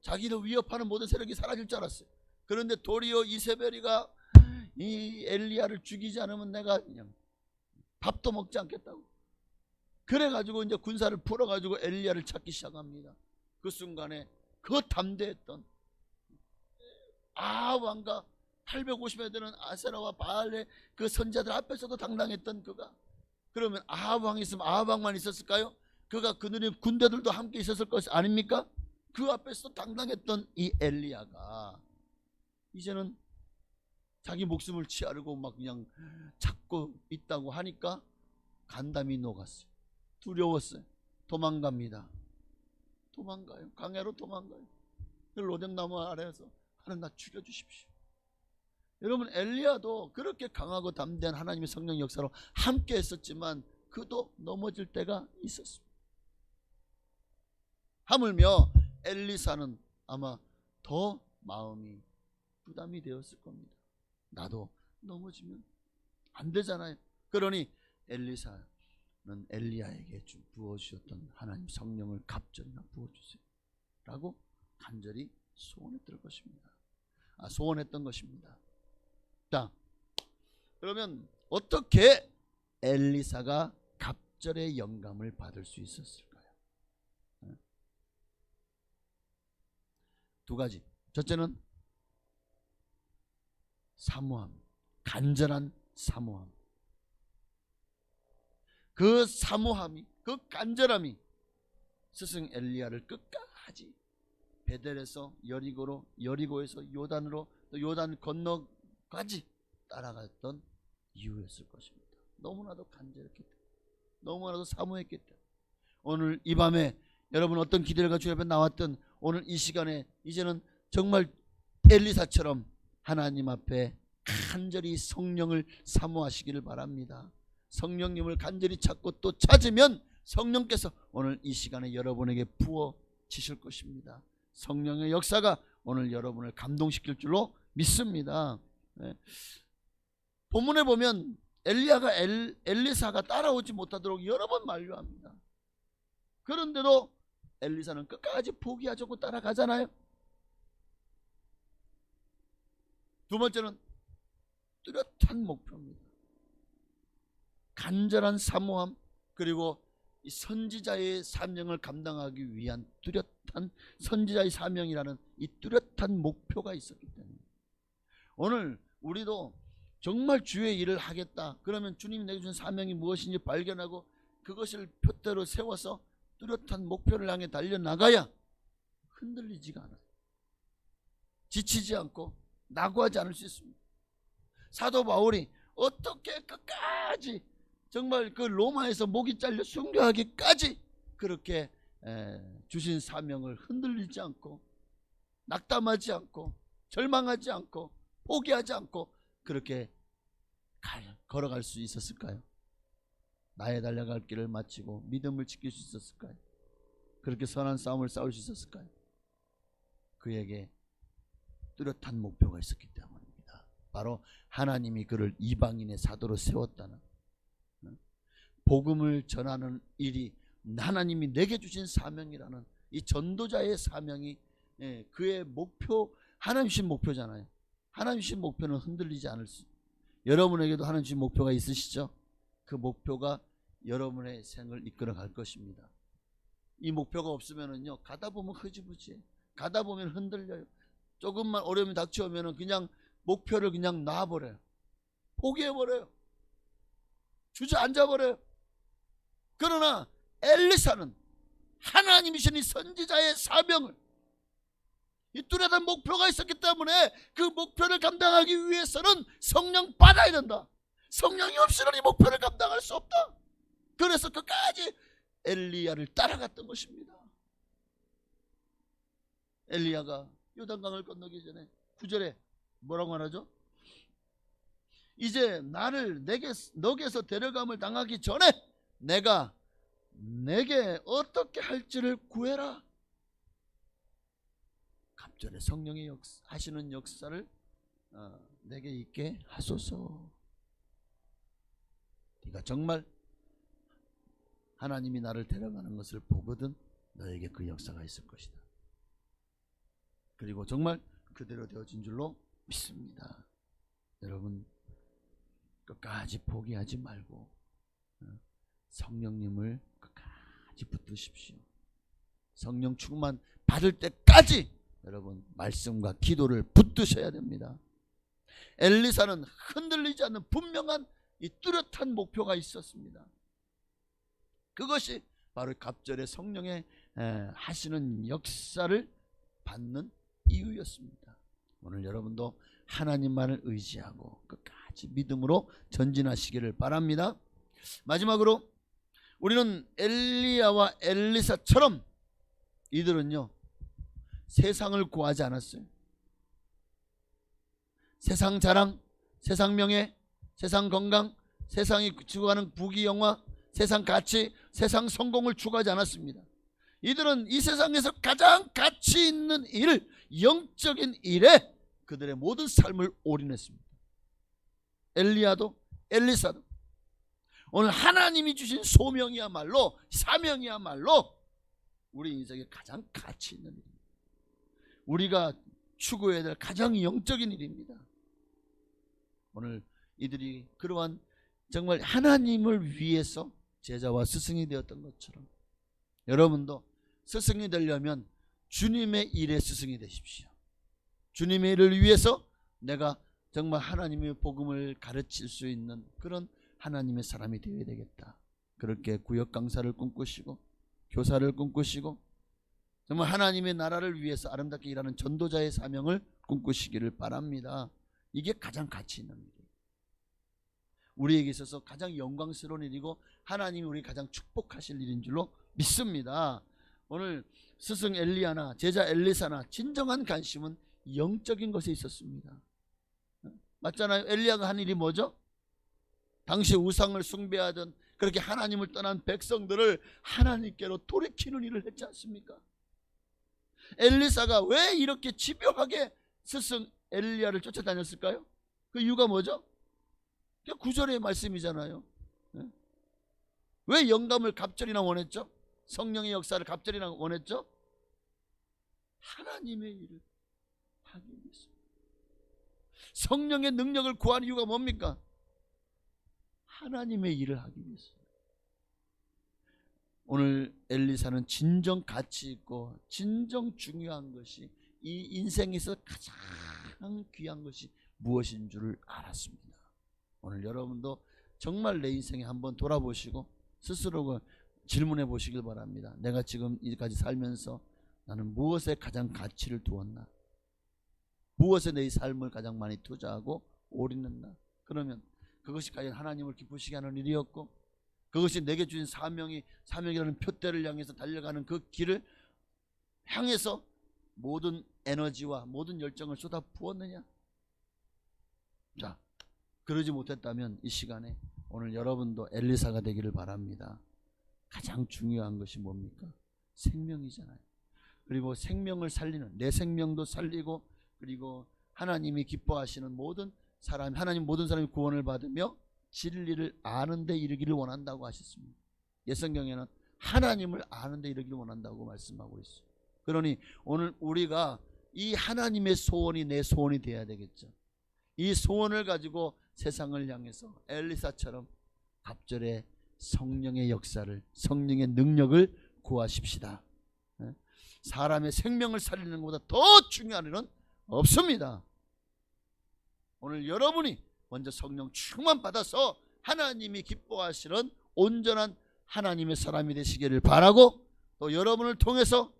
자기를 위협하는 모든 세력이 사라질 줄 알았어요. 그런데 도리어 이세벨이가 이 엘리야를 죽이지 않으면 내가 그냥 밥도 먹지 않겠다고. 그래가지고 이제 군사를 풀어가지고 엘리야를 찾기 시작합니다. 그 순간에 그 담대했던 아합 왕과 850여 되는 아세라와 바알의 그 선자들 앞에서도 당당했던 그가, 그러면 아합 왕이 있으면 아합 왕만 있었을까요? 그가 그들의 군대들도 함께 있었을 것 아닙니까? 그 앞에서 당당했던 이 엘리야가 이제는 자기 목숨을 취하려고 막 그냥 찾고 있다고 하니까 간담이 녹았어요. 두려웠어요. 도망갑니다. 도망가요. 강야로 도망가요. 로뎀나무 아래에서 하나님 나 죽여주십시오. 여러분, 엘리야도 그렇게 강하고 담대한 하나님의 성령 역사로 함께 했었지만 그도 넘어질 때가 있었습니다. 하물며 엘리사는 아마 더 마음이 부담이 되었을 겁니다. 나도 넘어지면 안 되잖아요. 그러니 엘리사는 엘리야에게 부어주셨던 하나님 성령을 갑절이나 부어주세요 라고 간절히 소원했던 것입니다. 자, 그러면 어떻게 엘리사가 갑절의 영감을 받을 수 있었을까요? 두 가지. 첫째는 사모함, 간절한 사모함. 그 사모함이, 그 간절함이 스승 엘리야를 끝까지 베델에서 여리고로, 여리고에서 요단으로, 또 요단 건너까지 따라갔던 이유였을 것입니다. 너무나도 간절했기 때문에, 너무나도 사모했기 때문에. 오늘 이 밤에 여러분 어떤 기대를 가지고 앞에 나왔던 오늘 이 시간에 이제는 정말 엘리사처럼 하나님 앞에 간절히 성령을 사모하시기를 바랍니다. 성령님을 간절히 찾고 또 찾으면 성령께서 오늘 이 시간에 여러분에게 부어지실 것입니다. 성령의 역사가 오늘 여러분을 감동시킬 줄로 믿습니다. 네. 본문에 보면 엘리야가 엘리사가 따라오지 못하도록 여러 번 만류합니다. 그런데도 엘리사는 끝까지 포기하지 않고 따라가잖아요. 두 번째는 뚜렷한 목표입니다. 간절한 사모함, 그리고 이 선지자의 사명을 감당하기 위한 뚜렷한 선지자의 사명이라는 이 뚜렷한 목표가 있었기 때문에 오늘 우리도 정말 주의 일을 하겠다 그러면 주님이 내게 준 사명이 무엇인지 발견하고 그것을 표대로 세워서 뚜렷한 목표를 향해 달려나가야 흔들리지가 않아요. 지치지 않고 낙오하지 않을 수 있습니다. 사도 바울이 어떻게 끝까지 정말 그 로마에서 목이 잘려 순교하기까지 그렇게 주신 사명을 흔들리지 않고 낙담하지 않고 절망하지 않고 포기하지 않고 그렇게 걸어갈 수 있었을까요? 나의 달려갈 길을 마치고 믿음을 지킬 수 있었을까요? 그렇게 선한 싸움을 싸울 수 있었을까요? 그에게 뚜렷한 목표가 있었기 때문입니다. 바로 하나님이 그를 이방인의 사도로 세웠다는, 복음을 전하는 일이 하나님이 내게 주신 사명이라는 이 전도자의 사명이 그의 목표, 하나님 주신 목표잖아요. 하나님 주신 목표는 흔들리지 않을 수. 여러분에게도 하나님 주신 목표가 있으시죠? 그 목표가 여러분의 생을 이끌어 갈 것입니다. 이 목표가 없으면은요, 가다 보면 흐지부지해. 가다 보면 흔들려요. 조금만 어려움이 닥쳐오면은 그냥 목표를 그냥 놔버려요. 포기해버려요. 주저앉아버려요. 그러나 엘리사는 하나님이 주신 이 선지자의 사명을, 이 뚜렷한 목표가 있었기 때문에 그 목표를 감당하기 위해서는 성령 받아야 된다. 성령이 없이는 이 목표를 감당할 수 없다. 그래서 끝까지 엘리야를 따라갔던 것입니다. 엘리야가 요단강을 건너기 전에 9절에 뭐라고 말하죠? 이제 나를 너게서 데려감을 당하기 전에 내가 내게 어떻게 할지를 구해라. 갑절에 성령의 하시는 역사를 내게 있게 하소서. 네가 정말 하나님이 나를 데려가는 것을 보거든 너에게 그 역사가 있을 것이다. 그리고 정말 그대로 되어진 줄로 믿습니다. 여러분 끝까지 포기하지 말고 성령님을 끝까지 붙드십시오. 성령 충만 받을 때까지 여러분 말씀과 기도를 붙드셔야 됩니다. 엘리사는 흔들리지 않는 분명한 이 뚜렷한 목표가 있었습니다. 그것이 바로 갑절의 성령의 하시는 역사를 받는 이유였습니다. 오늘 여러분도 하나님만을 의지하고 끝까지 믿음으로 전진하시기를 바랍니다. 마지막으로 우리는 엘리야와 엘리사처럼 이들은요 세상을 구하지 않았어요. 세상 자랑, 세상 명예, 세상 건강, 세상이 추구하는 부귀영화, 세상 가치, 세상 성공을 추구하지 않았습니다. 이들은 이 세상에서 가장 가치 있는 일, 영적인 일에 그들의 모든 삶을 올인했습니다. 엘리야도 엘리사도 오늘 하나님이 주신 소명이야말로, 사명이야말로 우리 인생에 가장 가치 있는 일입니다. 우리가 추구해야 될 가장 영적인 일입니다. 오늘 이들이 그러한 정말 하나님을 위해서 제자와 스승이 되었던 것처럼 여러분도 스승이 되려면 주님의 일에 스승이 되십시오. 주님의 일을 위해서 내가 정말 하나님의 복음을 가르칠 수 있는 그런 하나님의 사람이 되어야 되겠다. 그렇게 구역 강사를 꿈꾸시고 교사를 꿈꾸시고 정말 하나님의 나라를 위해서 아름답게 일하는 전도자의 사명을 꿈꾸시기를 바랍니다. 이게 가장 가치 있는 일이에요. 우리에게 있어서 가장 영광스러운 일이고 하나님이 우리 가장 축복하실 일인 줄로 믿습니다. 오늘 스승 엘리야나 제자 엘리사나 진정한 관심은 영적인 것에 있었습니다. 맞잖아요. 엘리야가 한 일이 뭐죠? 당시 우상을 숭배하던 그렇게 하나님을 떠난 백성들을 하나님께로 돌이키는 일을 했지 않습니까? 엘리사가 왜 이렇게 집요하게 스승 엘리야를 쫓아다녔을까요? 그 이유가 뭐죠? 그게 9절의 말씀이잖아요. 왜 영감을 갑절이나 원했죠? 성령의 역사를 갑절이나 원했죠? 하나님의 일을 하기 위해서. 성령의 능력을 구한 이유가 뭡니까? 하나님의 일을 하기 위해서. 오늘 엘리사는 진정 가치 있고 진정 중요한 것이 이 인생에서 가장 귀한 것이 무엇인 줄을 알았습니다. 오늘 여러분도 정말 내 인생에 한번 돌아보시고 스스로 질문해 보시길 바랍니다. 내가 지금 이제까지 살면서 나는 무엇에 가장 가치를 두었나? 무엇에 내 삶을 가장 많이 투자하고 올인했나? 그러면 그것이 과연 하나님을 기쁘시게 하는 일이었고 그것이 내게 주신 사명이라는 표대를 향해서 달려가는 그 길을 향해서 모든 에너지와 모든 열정을 쏟아 부었느냐? 자, 그러지 못했다면 이 시간에 오늘 여러분도 엘리사가 되기를 바랍니다. 가장 중요한 것이 뭡니까? 생명이잖아요. 그리고 생명을 살리는 내 생명도 살리고 그리고 하나님이 기뻐하시는 모든 사람, 하나님 모든 사람이 구원을 받으며 진리를 아는 데 이르기를 원한다고 하셨습니다. 옛성경에는 하나님을 아는 데 이르기를 원한다고 말씀하고 있어요. 그러니 오늘 우리가 이 하나님의 소원이 내 소원이 되어야 되겠죠. 이 소원을 가지고 세상을 향해서 엘리사처럼 갑절의 성령의 역사를, 성령의 능력을 구하십시다. 사람의 생명을 살리는 것보다 더 중요한 일은 없습니다. 오늘 여러분이 먼저 성령 충만 받아서 하나님이 기뻐하시는 온전한 하나님의 사람이 되시기를 바라고, 또 여러분을 통해서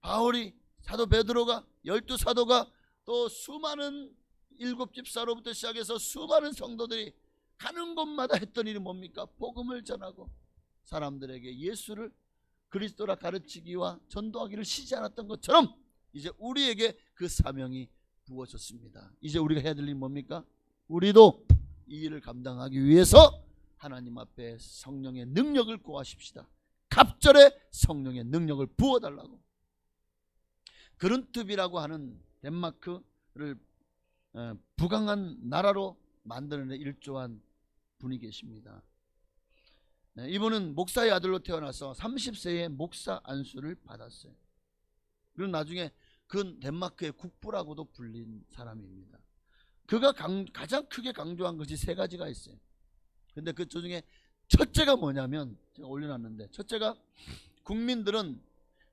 바울이, 사도 베드로가, 12사도가, 또 수많은 일곱 집사로부터 시작해서 수많은 성도들이 가는 곳마다 했던 일이 뭡니까? 복음을 전하고 사람들에게 예수를 그리스도라 가르치기와 전도하기를 쉬지 않았던 것처럼 이제 우리에게 그 사명이 부어졌습니다. 이제 우리가 해야 될 일이 뭡니까? 우리도 이 일을 감당하기 위해서 하나님 앞에 성령의 능력을 구하십시다. 갑절에 성령의 능력을 부어달라고. 그룬트비라고 하는 덴마크를 부강한 나라로 만드는 데 일조한 분이 계십니다. 이분은 목사의 아들로 태어나서 30세에 목사 안수를 받았어요. 그리고 나중에 그 덴마크의 국부라고도 불린 사람입니다. 그가 가장 크게 강조한 것이 세 가지가 있어요. 근데 그 중에 첫째가 뭐냐면, 제가 올려놨는데, 첫째가 국민들은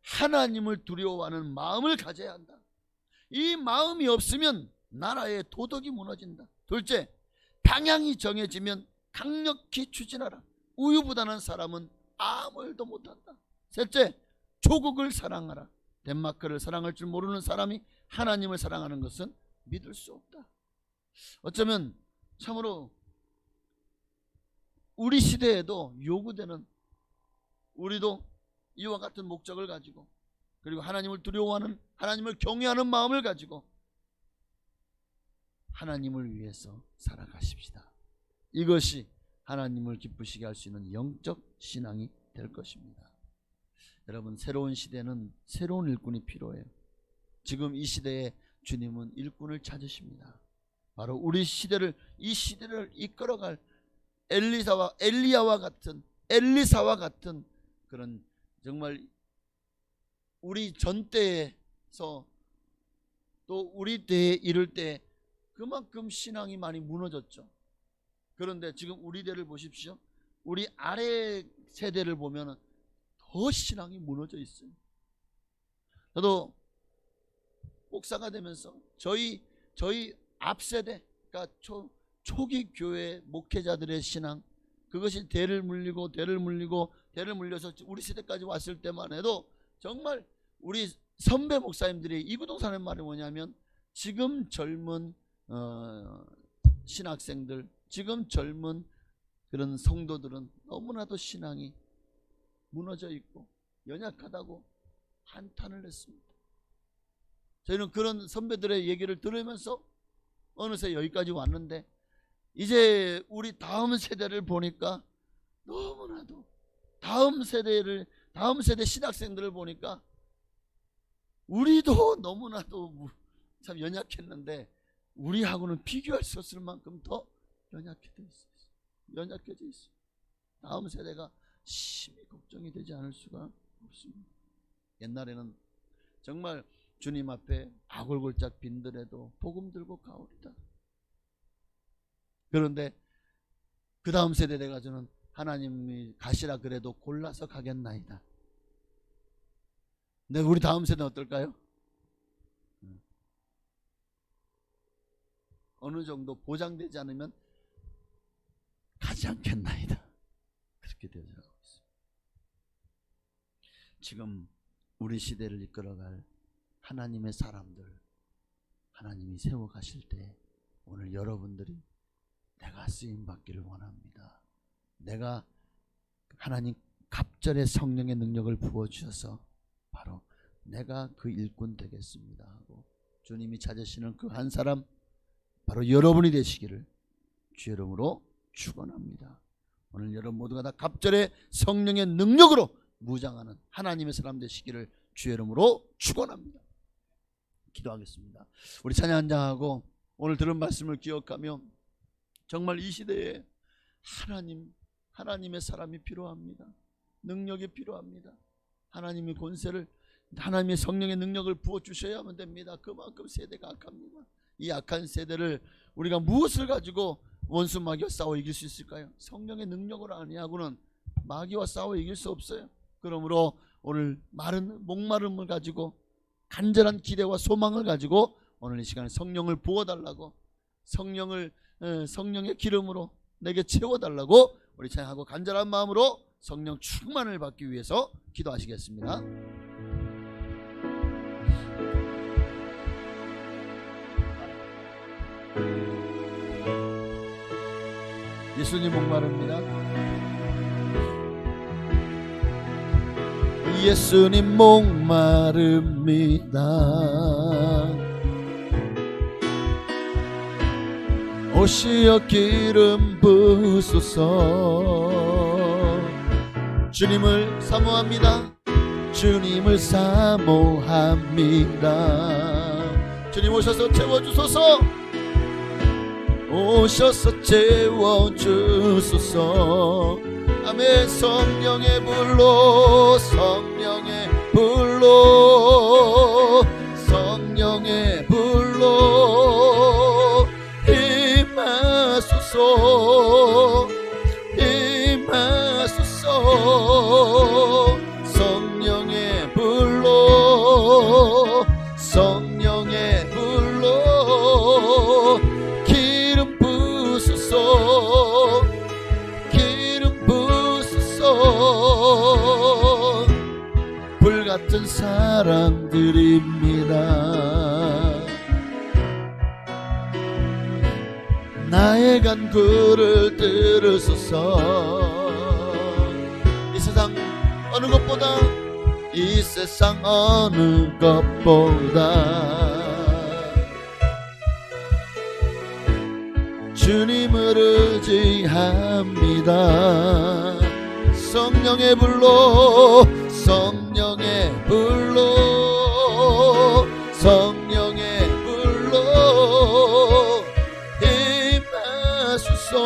하나님을 두려워하는 마음을 가져야 한다. 이 마음이 없으면 나라의 도덕이 무너진다. 둘째, 방향이 정해지면 강력히 추진하라. 우유부단한 사람은 아무 일도 못한다. 셋째, 조국을 사랑하라. 덴마크를 사랑할 줄 모르는 사람이 하나님을 사랑하는 것은 믿을 수 없다. 어쩌면 참으로 우리 시대에도 요구되는, 우리도 이와 같은 목적을 가지고, 그리고 하나님을 두려워하는, 하나님을 경외하는 마음을 가지고 하나님을 위해서 살아가십시다. 이것이 하나님을 기쁘시게 할 수 있는 영적 신앙이 될 것입니다. 여러분, 새로운 시대는 새로운 일꾼이 필요해요. 지금 이 시대에 주님은 일꾼을 찾으십니다. 바로 우리 시대를, 이 시대를 이끌어갈 엘리야와 같은 그런, 정말 우리 전 때에서 또 우리 때에 이를 때 그만큼 신앙이 많이 무너졌죠. 그런데 지금 우리 대를 보십시오. 우리 아래 세대를 보면 더 신앙이 무너져 있어요. 저도 목사가 되면서 저희 앞세대, 아까 초기 교회 목회자들의 신앙, 그것이 대를 물리고 물려서 우리 시대까지 왔을 때만 해도 정말 우리 선배 목사님들이 이구동산의 말이 뭐냐면, 지금 젊은 신학생들, 지금 젊은 그런 성도들은 너무나도 신앙이 무너져 있고 연약하다고 한탄을 했습니다. 저희는 그런 선배들의 얘기를 들으면서 어느새 여기까지 왔는데, 이제 우리 다음 세대를 보니까 너무나도 다음 세대 신학생들을 보니까 우리도 너무나도 참 연약했는데 우리하고는 비교할 수 없을 만큼 더 연약해져 있어요. 다음 세대가 심히 걱정이 되지 않을 수가 없습니다. 옛날에는 정말 주님 앞에 아골골짝 빈들에도 복음 들고 가오리다. 그런데 그 다음 세대 돼가지고는 하나님이 가시라 그래도 골라서 가겠나이다. 근데 우리 다음 세대는 어떨까요? 어느 정도 보장되지 않으면 가지 않겠나이다. 그렇게 되어가고 있습니다. 지금 우리 시대를 이끌어갈 하나님의 사람들, 하나님이 세워 가실 때 오늘 여러분들이 내가 쓰임 받기를 원합니다. 내가 하나님 갑절의 성령의 능력을 부어 주셔서 바로 내가 그 일꾼 되겠습니다 하고 주님이 찾으시는 그 한 사람, 바로 여러분이 되시기를 주의 이름으로 축원합니다. 오늘 여러분 모두가 다 갑절의 성령의 능력으로 무장하는 하나님의 사람 되시기를 주의 이름으로 축원합니다. 기도하겠습니다. 우리 찬양 한장하고 오늘 들은 말씀을 기억하며 정말 이 시대에 하나님의 사람이 필요합니다. 능력이 필요합니다. 하나님의 권세를, 하나님의 성령의 능력을 부어주셔야만 됩니다. 그만큼 세대가 악합니다. 이 악한 세대를 우리가 무엇을 가지고 원수 마귀와 싸워 이길 수 있을까요? 성령의 능력으로 아니하고는 마귀와 싸워 이길 수 없어요. 그러므로 오늘 목마름을 가지고 간절한 기대와 소망을 가지고 오늘 이 시간에 성령을 부어달라고, 성령의 기름으로 내게 채워달라고 우리 찬양하고 간절한 마음으로 성령 충만을 받기 위해서 기도하시겠습니다. 예수님 목마릅니다. 예수님 목마릅니다. 오시어 기름 부으소서. 주님을 사모합니다. 주님을 사모합니다. 주님 오셔서 채워주소서. 오셔서 채워주소서. 아멘. 성령의 불로, 성령의 불로, 성령의 불로 임하소서, 임하소서. 성령의 불로, 성령의 불로 기름 부으소서, 기름 부으소서. 불같은 사랑들입니다. 나의 간구를 들으소서. 이 세상 어느 것보다, 이 세상 어느 것보다 주님을 의지합니다. 성령의 불로, 성령의 불로, 성령의 불로 임하소서,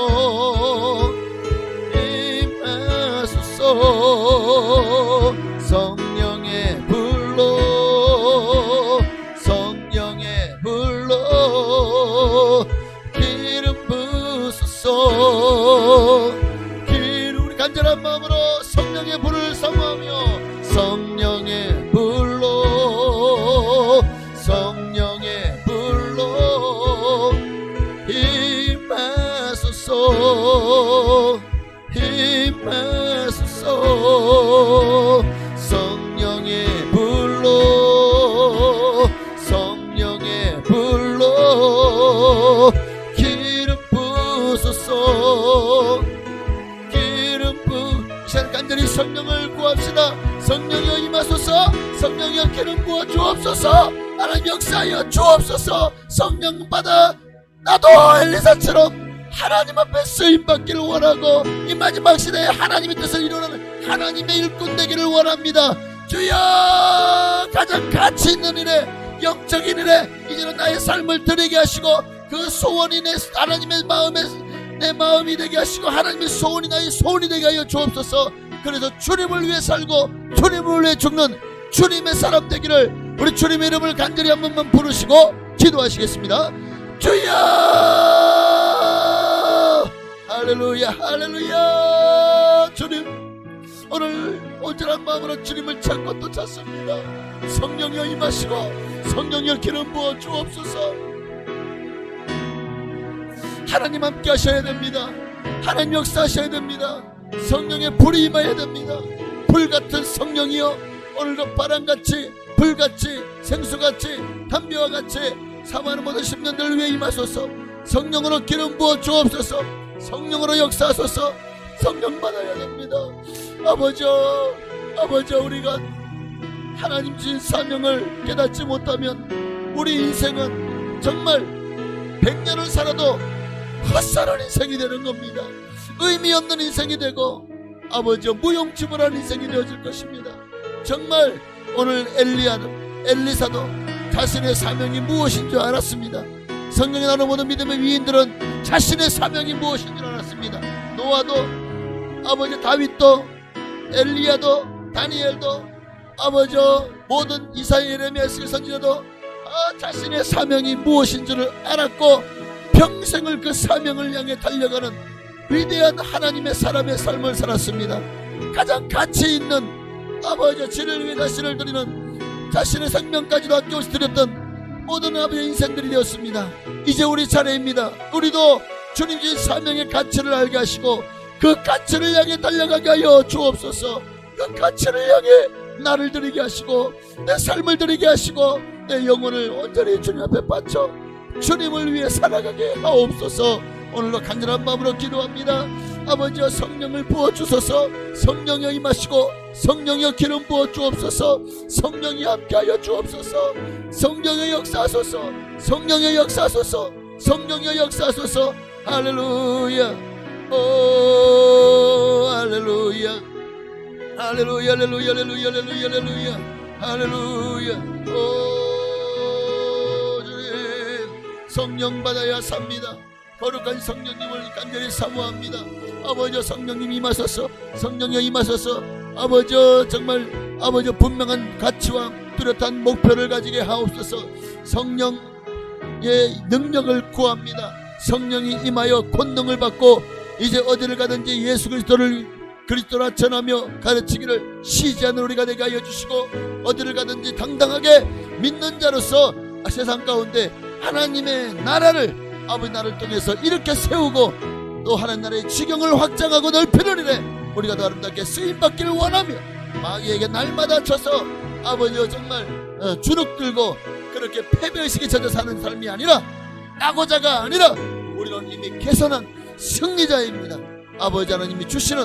임하소서. 성령의 불로, 성령의 불로 기름 부으소서. 기름, 우리 간절한 마음으로 성령의 불을 사모하며 임하소서. 성령의 불로 성령의 불로 기름 부으소서. 기름 부 이 시간 간절히 성령을 구합시다. 성령이여 임하소서. 성령이여 기름 부어 주옵소서. 하나님 역사하여 주옵소서. 성령 받아 나도 엘리사처럼 하나님 앞에 쓰임받기를 원하고 이 마지막 시대에 하나님의 뜻을 이루는 하나님의 일꾼 되기를 원합니다. 주여, 가장 가치 있는 일에, 영적인 일에 이제는 나의 삶을 드리게 하시고 그 소원이 하나님의 내 마음이 되게 하시고 하나님의 소원이 나의 소원이 되게 하여 주옵소서. 그래서 주님을 위해 살고 주님을 위해 죽는 주님의 사람 되기를 우리 주님의 이름을 간절히 한 번만 부르시고 기도하시겠습니다. 주여, 할렐루야, 할렐루야. 주님, 오늘 온전한 마음으로 주님을 찾고 또 찾습니다. 성령이여 임하시고 성령이여 기름 부어 주옵소서. 하나님 함께 하셔야 됩니다. 하나님 역사하셔야 됩니다. 성령의 불이 임해야 됩니다. 불같은 성령이여 오늘도 바람같이 불같이 생수같이 담배와 같이 사모하는 모든 심령들 위해 임하소서. 성령으로 기름 부어 주옵소서. 성령으로 역사하소서. 성령 받아야 됩니다. 아버지, 우리가 하나님 주신 사명을 깨닫지 못하면 우리 인생은 정말 100년을 살아도 헛살한 인생이 되는 겁니다. 의미 없는 인생이 되고 아버지 무용지물한 인생이 되어질 것입니다. 정말 오늘 엘리사도 자신의 사명이 무엇인 줄 알았습니다. 성령에 나오는 모든 믿음의 위인들은 자신의 사명이 무엇인 줄 알았습니다. 노아도 아버지 다윗도 엘리야도 다니엘도 아버지 모든 이사야 예레미야 에스겔 선지자도 자신의 사명이 무엇인 줄을 알았고 평생을 그 사명을 향해 달려가는 위대한 하나님의 사람의 삶을 살았습니다. 가장 가치 있는 아버지 진을 위해 자신을 드리는 자신의 생명까지도 아껴서 드렸던 모든 아버지의 인생들이 되었습니다. 이제 우리 차례입니다. 우리도 주님 주신 사명의 가치를 알게 하시고 그 가치를 향해 달려가게 하여 주옵소서. 그 가치를 향해 나를 드리게 하시고 내 삶을 드리게 하시고 내 영혼을 온전히 주님 앞에 바쳐 주님을 위해 살아가게 하옵소서. 오늘도 간절한 마음으로 기도합니다. 아버지여 성령을 부어주소서. 성령여 임하시고 성령여 기름 부어주옵소서. 성령이 함께하여 주옵소서. 성령의 역사하소서. 성령의 역사하소서. 성령의 역사하소서. 할렐루야. 오 할렐루야. 할렐루야 할렐루야 할렐루야 할렐루야 할렐루야. 오 주님 성령 받아야 삽니다. 거룩한 성령님을 간절히 사모합니다. 아버지 성령님 임하소서. 성령여 임하소서. 아버지 정말 아버지 분명한 가치와 뚜렷한 목표를 가지게 하옵소서. 성령의 능력을 구합니다. 성령이 임하여 권능을 받고 이제 어디를 가든지 예수 그리스도라 전하며 가르치기를 쉬지 않는 우리가 되게 하여 주시고 어디를 가든지 당당하게 믿는 자로서 세상 가운데 하나님의 나라를 아버지 나를 통해서 이렇게 세우고 또 하나님 나라의 지경을 확장하고 넓히는 일에 우리가 더 아름답게 쓰임받기를 원하며 마귀에게 날마다 져서 아버지 정말 주눅 들고 그렇게 패배의식에 젖어 사는 삶이 아니라 낙오자가 아니라 우리는 이미 개선한 승리자입니다. 아버지 하나님이 주시는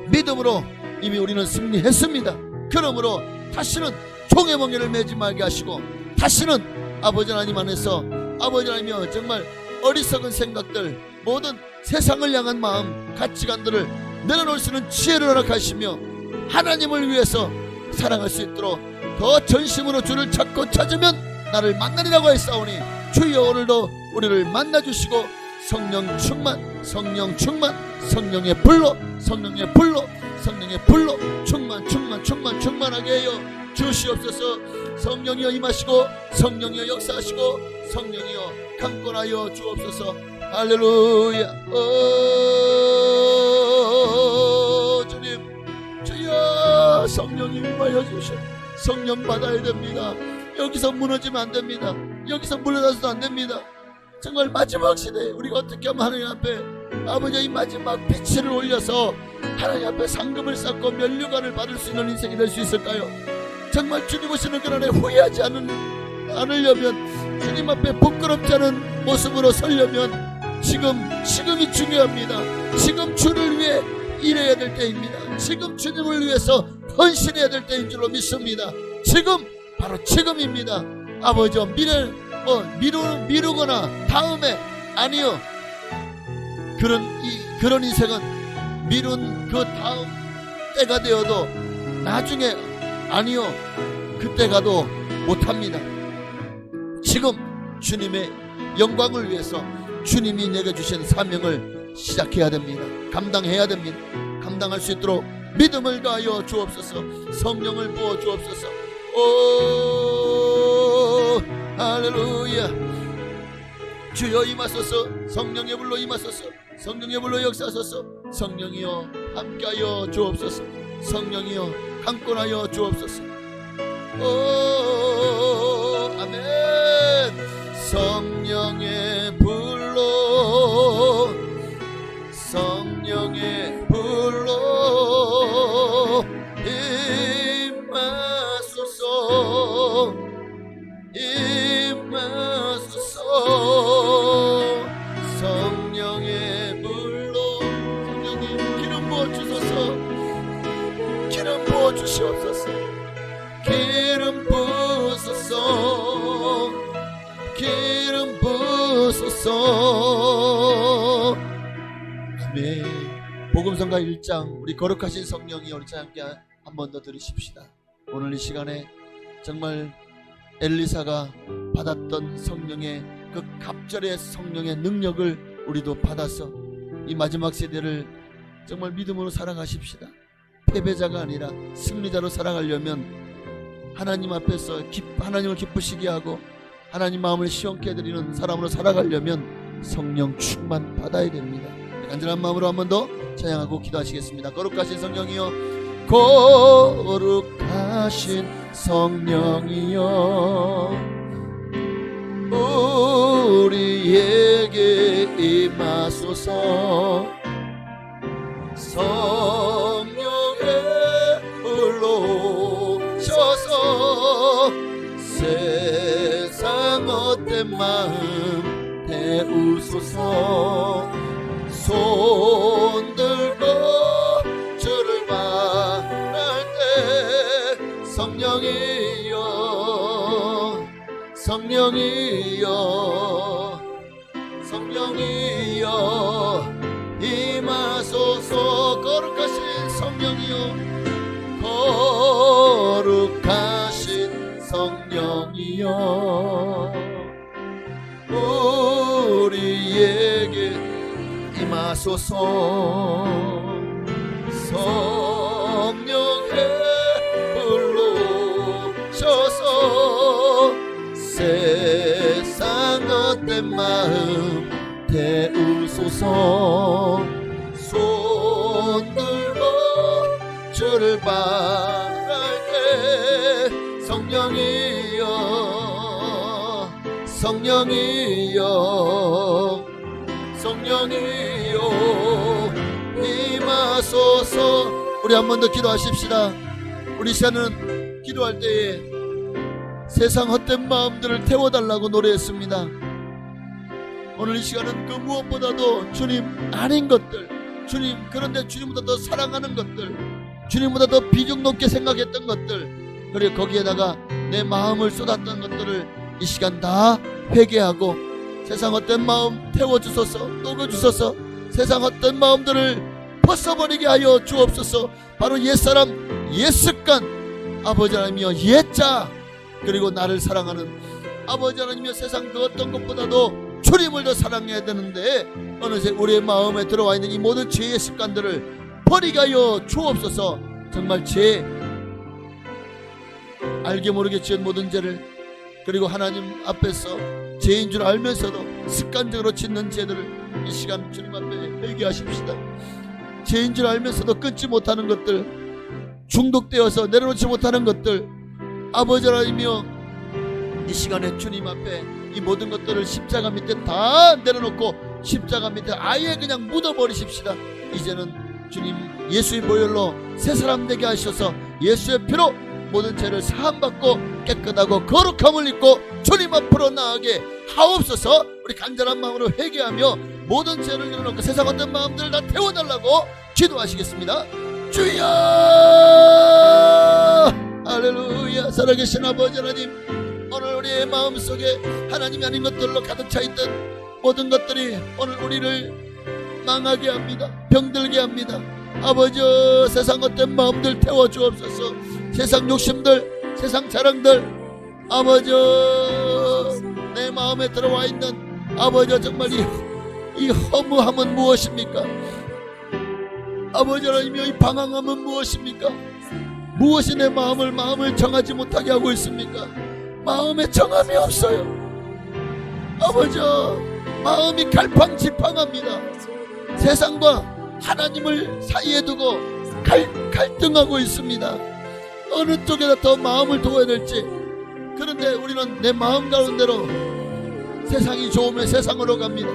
믿음으로 이미 우리는 승리했습니다. 그러므로 다시는 종의 멍에를 매지 말게 하시고 다시는 아버지 하나님 안에서 아버지 하나님이여 정말 어리석은 생각들 모든 세상을 향한 마음 가치관들을 내려놓을 수 있는 지혜를 허락하시며 하나님을 위해서 사랑할 수 있도록 더 전심으로 주를 찾고 찾으면 나를 만나리라고 했사오니 주여 오늘도 우리를 만나주시고 성령 충만 성령의 불로 성령의 불로 충만하게 해요 주시옵소서. 성령이여 임하시고 성령이여 역사하시고 성령이여 강권하여 주옵소서. 할렐루야. 주님 주여 성령이 임하여 주시오. 성령 받아야 됩니다. 여기서 무너지면 안 됩니다. 여기서 물러나서도 안 됩니다. 정말 마지막 시대에 우리가 어떻게 하면 하나님 앞에 아버지 이 마지막 빛을 올려서 하나님 앞에 상금을 쌓고 면류관을 받을 수 있는 인생이 될 수 있을까요? 정말 주님 오시는 그날에 후회하지 않으려면, 주님 앞에 부끄럽지 않은 모습으로 서려면 지금이 중요합니다. 지금 주를 위해 일해야 될 때입니다. 지금 주님을 위해서 헌신해야 될 때인 줄로 믿습니다. 지금 바로 지금입니다. 아버지 미루거나 다음에 아니요. 그런 인생은 미룬 그 다음 때가 되어도 나중에 아니요. 그때 가도 못합니다. 지금 주님의 영광을 위해서 주님이 내게 주신 사명을 시작해야 됩니다. 감당해야 됩니다. 감당할 수 있도록 믿음을 다하여 주옵소서. 성령을 부어 주옵소서. 오 할렐루야. 주여 임하소서. 성령의 불로 임하소서. 성령의 불로 역사하소서. 성령이여 함께하여 주옵소서. 성령이여 강권하여 주옵소서. 오 아멘. 성령의 불로 성령의 불로 임하소서. 임하소서. 성령의 불로 성령님 기름 부어 주소서. 기름 부어 주시옵소서. 기름 부으소서. 기름 부으소서. 아멘. 복음성가 1장 우리 거룩하신 성령이 우리 함께 한 번 더 들으십시다. 오늘 이 시간에 정말 엘리사가 받았던 성령의 그 갑절의 성령의 능력을 우리도 받아서 이 마지막 세대를 정말 믿음으로 살아가십시다. 패배자가 아니라 승리자로 살아가려면 하나님 앞에서 하나님을 기쁘시게 하고 하나님 마음을 시원케 해드리는 사람으로 살아가려면 성령 충만 받아야 됩니다. 간절한 마음으로 한 번 더 찬양하고 기도하시겠습니다. 거룩하신 성령이여, 거룩하신 성령이여, 우리에게 임하소서. 성령의 불로 오셔서 세상 헛된 마음 태우소서. 손들고 주를 바랄 때 성령이여, 성령이여, 성령이여 임하소서. 거룩하신 성령이여, 거룩하신 성령이여, 우리에게 임하소서. 성령의 불로 오셔서 세상 헛된 마음 태우소서. 손들고 주를 바랄 때 성령이여, 성령이여, 성령이여 임하소서. 우리 한 번 더 기도하십시다. 우리 시간은 기도할 때에 세상 헛된 마음들을 태워달라고 노래했습니다. 오늘 이 시간은 그 무엇보다도 주님 아닌 것들, 주님 그런데 주님보다 더 사랑하는 것들, 주님보다 더 비중 높게 생각했던 것들, 그리고 거기에다가 내 마음을 쏟았던 것들을 이 시간 다 회개하고 세상 헛된 마음 태워주소서, 녹여주소서. 세상 헛된 마음들을 벗어버리게 하여 주옵소서. 바로 옛사람, 옛습관, 아버지 하나님이여 옛자, 그리고 나를 사랑하는 아버지 하나님이여, 세상 그 어떤 것보다도 주님을 더 사랑해야 되는데 어느새 우리의 마음에 들어와 있는 이 모든 죄의 습관들을 버리게 하여 주옵소서. 정말 죄, 알게 모르게 지은 모든 죄를, 그리고 하나님 앞에서 죄인 줄 알면서도 습관적으로 짓는 죄들을 이 시간 주님 앞에 회개하십시다. 죄인 줄 알면서도 끊지 못하는 것들, 중독되어서 내려놓지 못하는 것들, 아버지 하나님이여 이 시간에 주님 앞에 이 모든 것들을 십자가 밑에 다 내려놓고 십자가 밑에 아예 그냥 묻어버리십시다. 이제는 주님 예수의 보혈로 새 사람 되게 하셔서 예수의 피로 모든 죄를 사함받고 깨끗하고 거룩함을 입고 주님 앞으로 나아가게 하옵소서. 우리 간절한 마음으로 회개하며 모든 죄를 내려놓고 세상 어떤 마음들을 다 태워달라고 기도하시겠습니다. 주여 할렐루야. 살아계신 아버지 하나님, 오늘 우리의 마음속에 하나님이 아닌 것들로 가득 차있던 모든 것들이 오늘 우리를 망하게 합니다. 병들게 합니다. 아버지, 세상 어떤 마음들 태워주옵소서. 세상 욕심들, 세상 자랑들, 아버지, 내 마음에 들어와 있는 아버지, 정말 이 허무함은 무엇입니까? 아버지 하나님이여, 이 방황함은 무엇입니까? 무엇이 내 마음을 정하지 못하게 하고 있습니까? 마음에 정함이 없어요. 아버지, 마음이 갈팡질팡합니다. 세상과 하나님을 사이에 두고 갈등하고 있습니다. 어느 쪽에다 더 마음을 둬야 될지. 그런데 우리는 내 마음 가운데로 세상이 좋으면 세상으로 갑니다.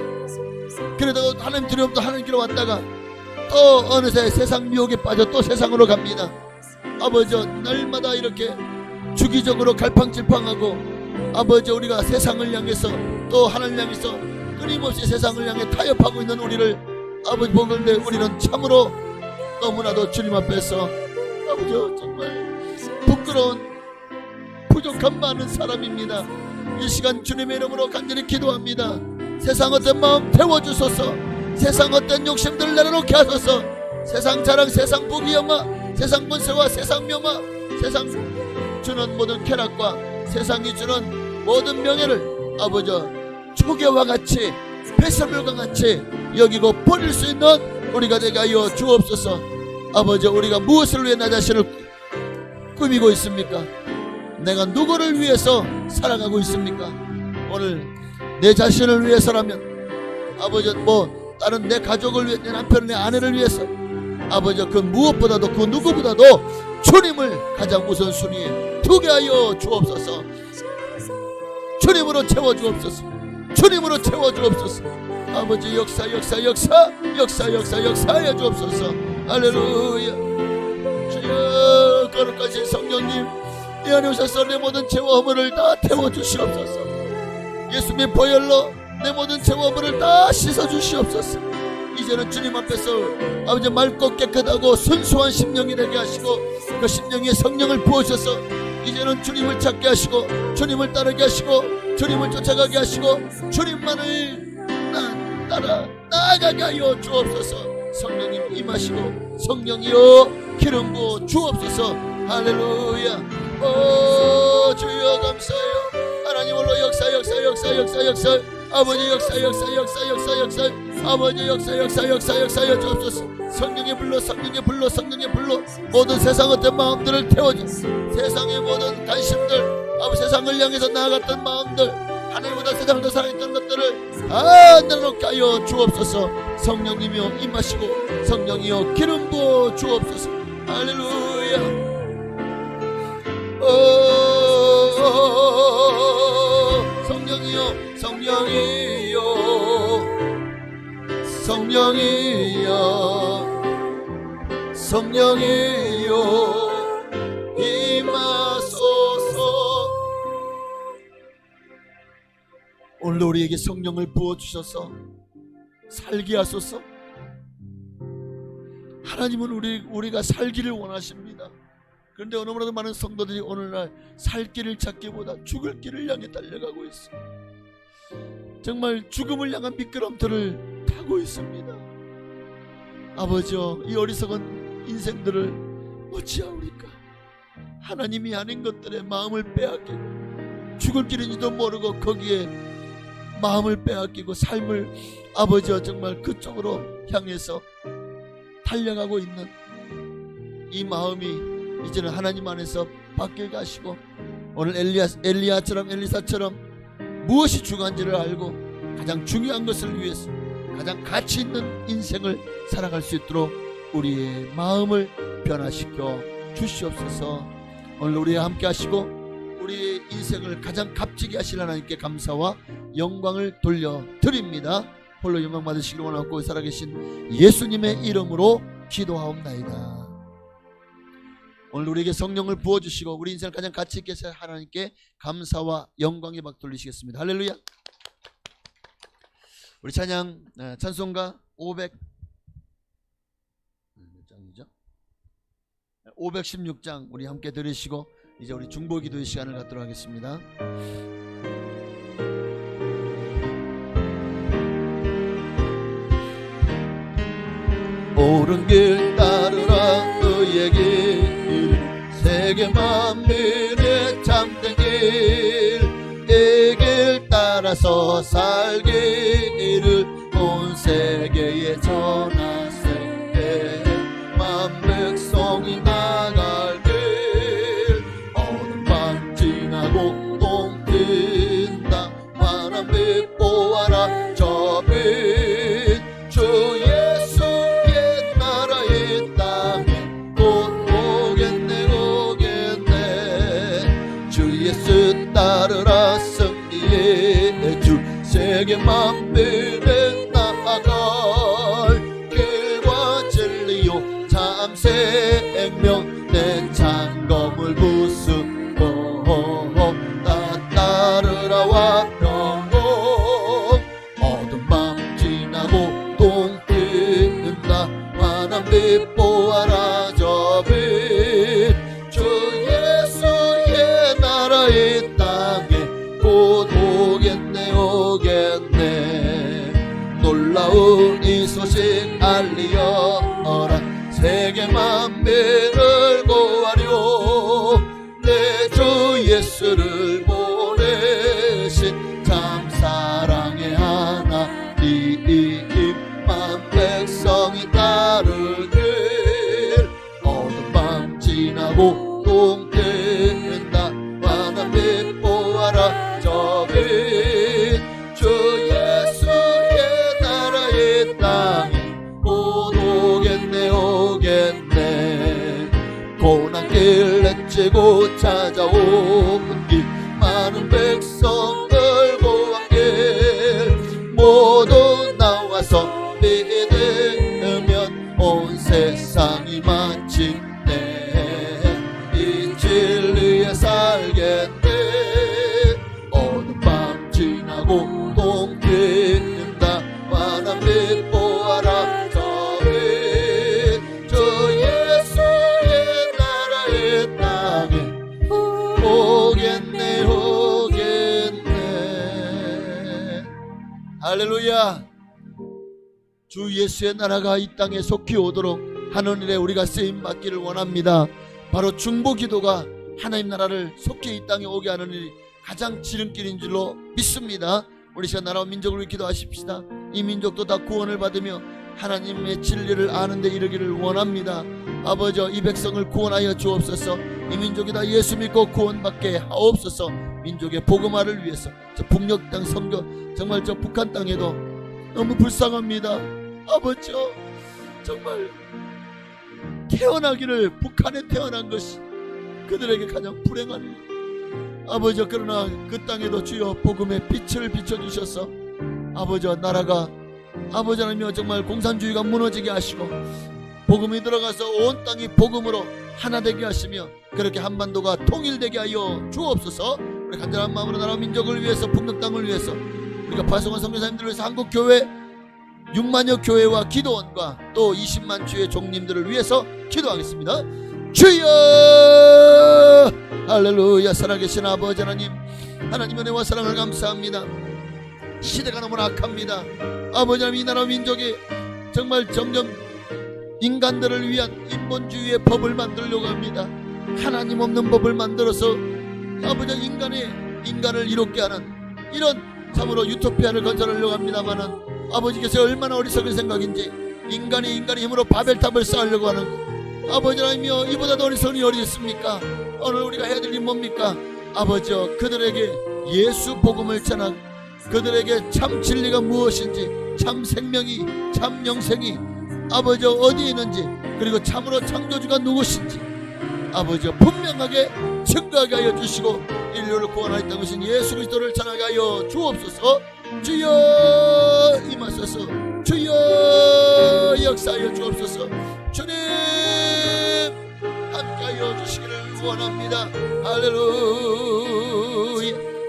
그래도 하나님 두려움도 하나님께로 왔다가 또 어느새 세상 미혹에 빠져 또 세상으로 갑니다. 아버지, 날마다 이렇게 주기적으로 갈팡질팡하고 아버지, 우리가 세상을 향해서 또 하나님 향해서 끊임없이 세상을 향해 타협하고 있는 우리를 아버지 보건대 우리는 참으로 너무나도 주님 앞에서 아버지 정말 부끄러운 부족한 많은 사람입니다. 이 시간 주님의 이름으로 간절히 기도합니다. 세상 어떤 마음 태워주소서. 세상 어떤 욕심들을 내려놓게 하소서. 세상 자랑, 세상 부귀영화, 세상 권세와 세상 명화, 세상 주는 모든 쾌락과 세상이 주는 모든 명예를 아버지 초계와 같이 폐쇄물과 같이 여기고 버릴 수 있는 우리가 되게 하여 주옵소서. 아버지, 우리가 무엇을 위해 나 자신을 꾸미고 있습니까? 내가 누구를 위해서 살아가고 있습니까? 오늘 내 자신을 위해서라면 아버지, 다른 내 가족을 위해, 내 남편, 내 아내를 위해서 아버지, 그 무엇보다도 그 누구보다도 주님을 가장 우선순위에 두게 하여 주옵소서. 주님으로 채워주옵소서. 주님으로 채워주옵소서. 아버지, 역사하여 주옵소서. 할렐루야. 주여, 거룩하신 성령님, 이 안에 오셔서 내 모든 죄와 허물을 다 태워주시옵소서. 예수님의 보혈로 내 모든 죄와 허물을 다 씻어주시옵소서. 이제는 주님 앞에서 아버지 맑고 깨끗하고 순수한 심령이 되게 하시고 그 심령에 성령을 부으셔서 이제는 주님을 찾게 하시고 주님을 따르게 하시고 주님을 쫓아가게 하시고 주님만을 따라 나아가게 하여 주옵소서. 성령님 임하시고 성령이여 기름 부어 주옵소서. 할렐루야. 오 주여 감사해요. 하나님 홀로 역사 아버지 역사 아버지 역사여 주옵소서. 성령의 불로 모든 세상 어떤 마음들을 태워줘. 세상의 모든 관심들 아버지 세상을 향해서 나아갔던 마음들 하늘보다 세상을 더 사랑했던 것들을 다 내려놓게 하여 주옵소서. 성령님이여 임하시고 성령이여 기름 부어 주옵소서. 할렐루야. 성령이여 임하소서. 오늘도 우리에게 성령을 부어주셔서 살게 하소서. 하나님은 우리가 살기를 원하십니다. 그런데 너무나도 많은 성도들이 오늘날 살 길을 찾기보다 죽을 길을 향해 달려가고 있습니다. 정말 죽음을 향한 미끄럼틀을 타고 있습니다. 아버지여, 이 어리석은 인생들을 어찌하오리까. 하나님이 아닌 것들에 마음을 빼앗기고 죽을 길인지도 모르고 거기에 마음을 빼앗기고 삶을 아버지여 정말 그쪽으로 향해서 달려가고 있는 이 마음이 이제는 하나님 안에서 바뀌게 하시고 오늘 엘리사처럼 무엇이 중요한지를 알고 가장 중요한 것을 위해서 가장 가치 있는 인생을 살아갈 수 있도록 우리의 마음을 변화시켜 주시옵소서. 오늘 우리와 함께 하시고 우리의 인생을 가장 값지게 하실 하나님께 감사와 영광을 돌려드립니다. 홀로 영광 받으시기를 원하고 살아계신 예수님의 이름으로 기도하옵나이다. 오늘 우리에게 성령을 부어주시고 우리 인생을 가장 가치 있게 살 하나님께 감사와 영광의 박 돌리시겠습니다. 할렐루야. 우리 찬양 찬송가 516장 우리 함께 들으시고 이제 우리 중보 기도의 시간을 갖도록 하겠습니다. 옳은 길 따르라 그의 길 세계 만민의 참된 길 이 길 따라서 살기를 온 세계에 전하세 만 백성이 나갈 길 어느 밤 지나고 똥 튄다 환한 빛 보아라 저 빛 주 예수의 나라의 땅에 곧 오겠네 오겠네 주 예수 따르라 승리의 주 세계 만민에 나아갈 길과 진리요 참 생명 내 장검을 부수고 나 따르라 와평공 어두운 밤 지나고 똥 뛴다 환한 빛 보아라 저 빛 주 예수의 나라의 땅에 곧 오겠네 오겠네 놀라운 이 소식 알리어라 세계 만민을 구하려 내 주 예수를 보내신 참 사랑의 하나님 만 백성이 따르길 어두운 밤 지나고 똥 뛴다 환한 빛 보아라 저 빛 주 예수의 나라의 땅에 곧 오겠네 오겠네 고난길 내치고 찾아온 길 많은 백성을 구한 길 모두 나와서 믿으면 온 세상이 마침내 이 진리에 살겠네 어두운 밤 지나고 똥 뛴다 환한 빛 보아라 저 빛 주 예수의 나라의 땅에 오겠네 오겠네 할렐루야. 주 예수의 나라가 이 땅에 속히 오도록 하는 일에 우리가 쓰임받기를 원합니다. 바로 중보 기도가 하나님 나라를 속히 이 땅에 오게 하는 일이 가장 지름길인 줄로 믿습니다. 우리 시간 나라와 민족을 위해 기도하십시다. 이 민족도 다 구원을 받으며 하나님의 진리를 아는 데 이르기를 원합니다. 아버지 이 백성을 구원하여 주옵소서. 이 민족이 다 예수 믿고 구원받게 하옵소서. 민족의 복음화를 위해서 저 북녘 땅 선교 정말 저 북한 땅에도 너무 불쌍합니다. 아버지 정말 태어나기를 북한에 태어난 것이 그들에게 가장 불행한 일. 아버지 그러나 그 땅에도 주여 복음의 빛을 비춰주셔서 아버지 나라가 아버지 하나님 정말 공산주의가 무너지게 하시고 복음이 들어가서 온 땅이 복음으로 하나 되게 하시며 그렇게 한반도가 통일되게 하여 주옵소서. 우리 간절한 마음으로 나라 민족을 위해서 북녘 땅을 위해서 우리가 파송한 선교사님들을 위해서 한국교회 6만여 교회와 기도원과 또 20만 주의 종님들을 위해서 기도하겠습니다. 주여 할렐루야. 살아계신 아버지 하나님 은혜와 사랑을 감사합니다. 시대가 너무나 악합니다. 아버지 하나님 이 나라 민족이 정말 점점 인간들을 위한 인본주의의 법을 만들려고 합니다. 하나님 없는 법을 만들어서 아버지 인간을 이롭게 하는 이런 참으로 유토피아를 건설하려고 합니다마는 아버지께서 얼마나 어리석은 생각인지 인간이 힘으로 바벨탑을 쌓으려고 하는 것. 아버지 하나님이여 이보다 더 어리석은 일이 어디 있습니까? 오늘 우리가 해야 될 일이 뭡니까? 아버지여 그들에게 예수 복음을 전하고 그들에게 참 진리가 무엇인지 참 생명이 참 영생이 아버지여 어디에 있는지 그리고 참으로 창조주가 누구신지 아버지여 분명하게 증거하게 하여 주시고 인류를 구원하였던 것인 예수 그리스도를 전하게 하여 주옵소서. 주여 임하소서. 주옵소서. 주여 역사하여 주옵소서. 주님 함께하여 주시기를 원합니다. 할렐루야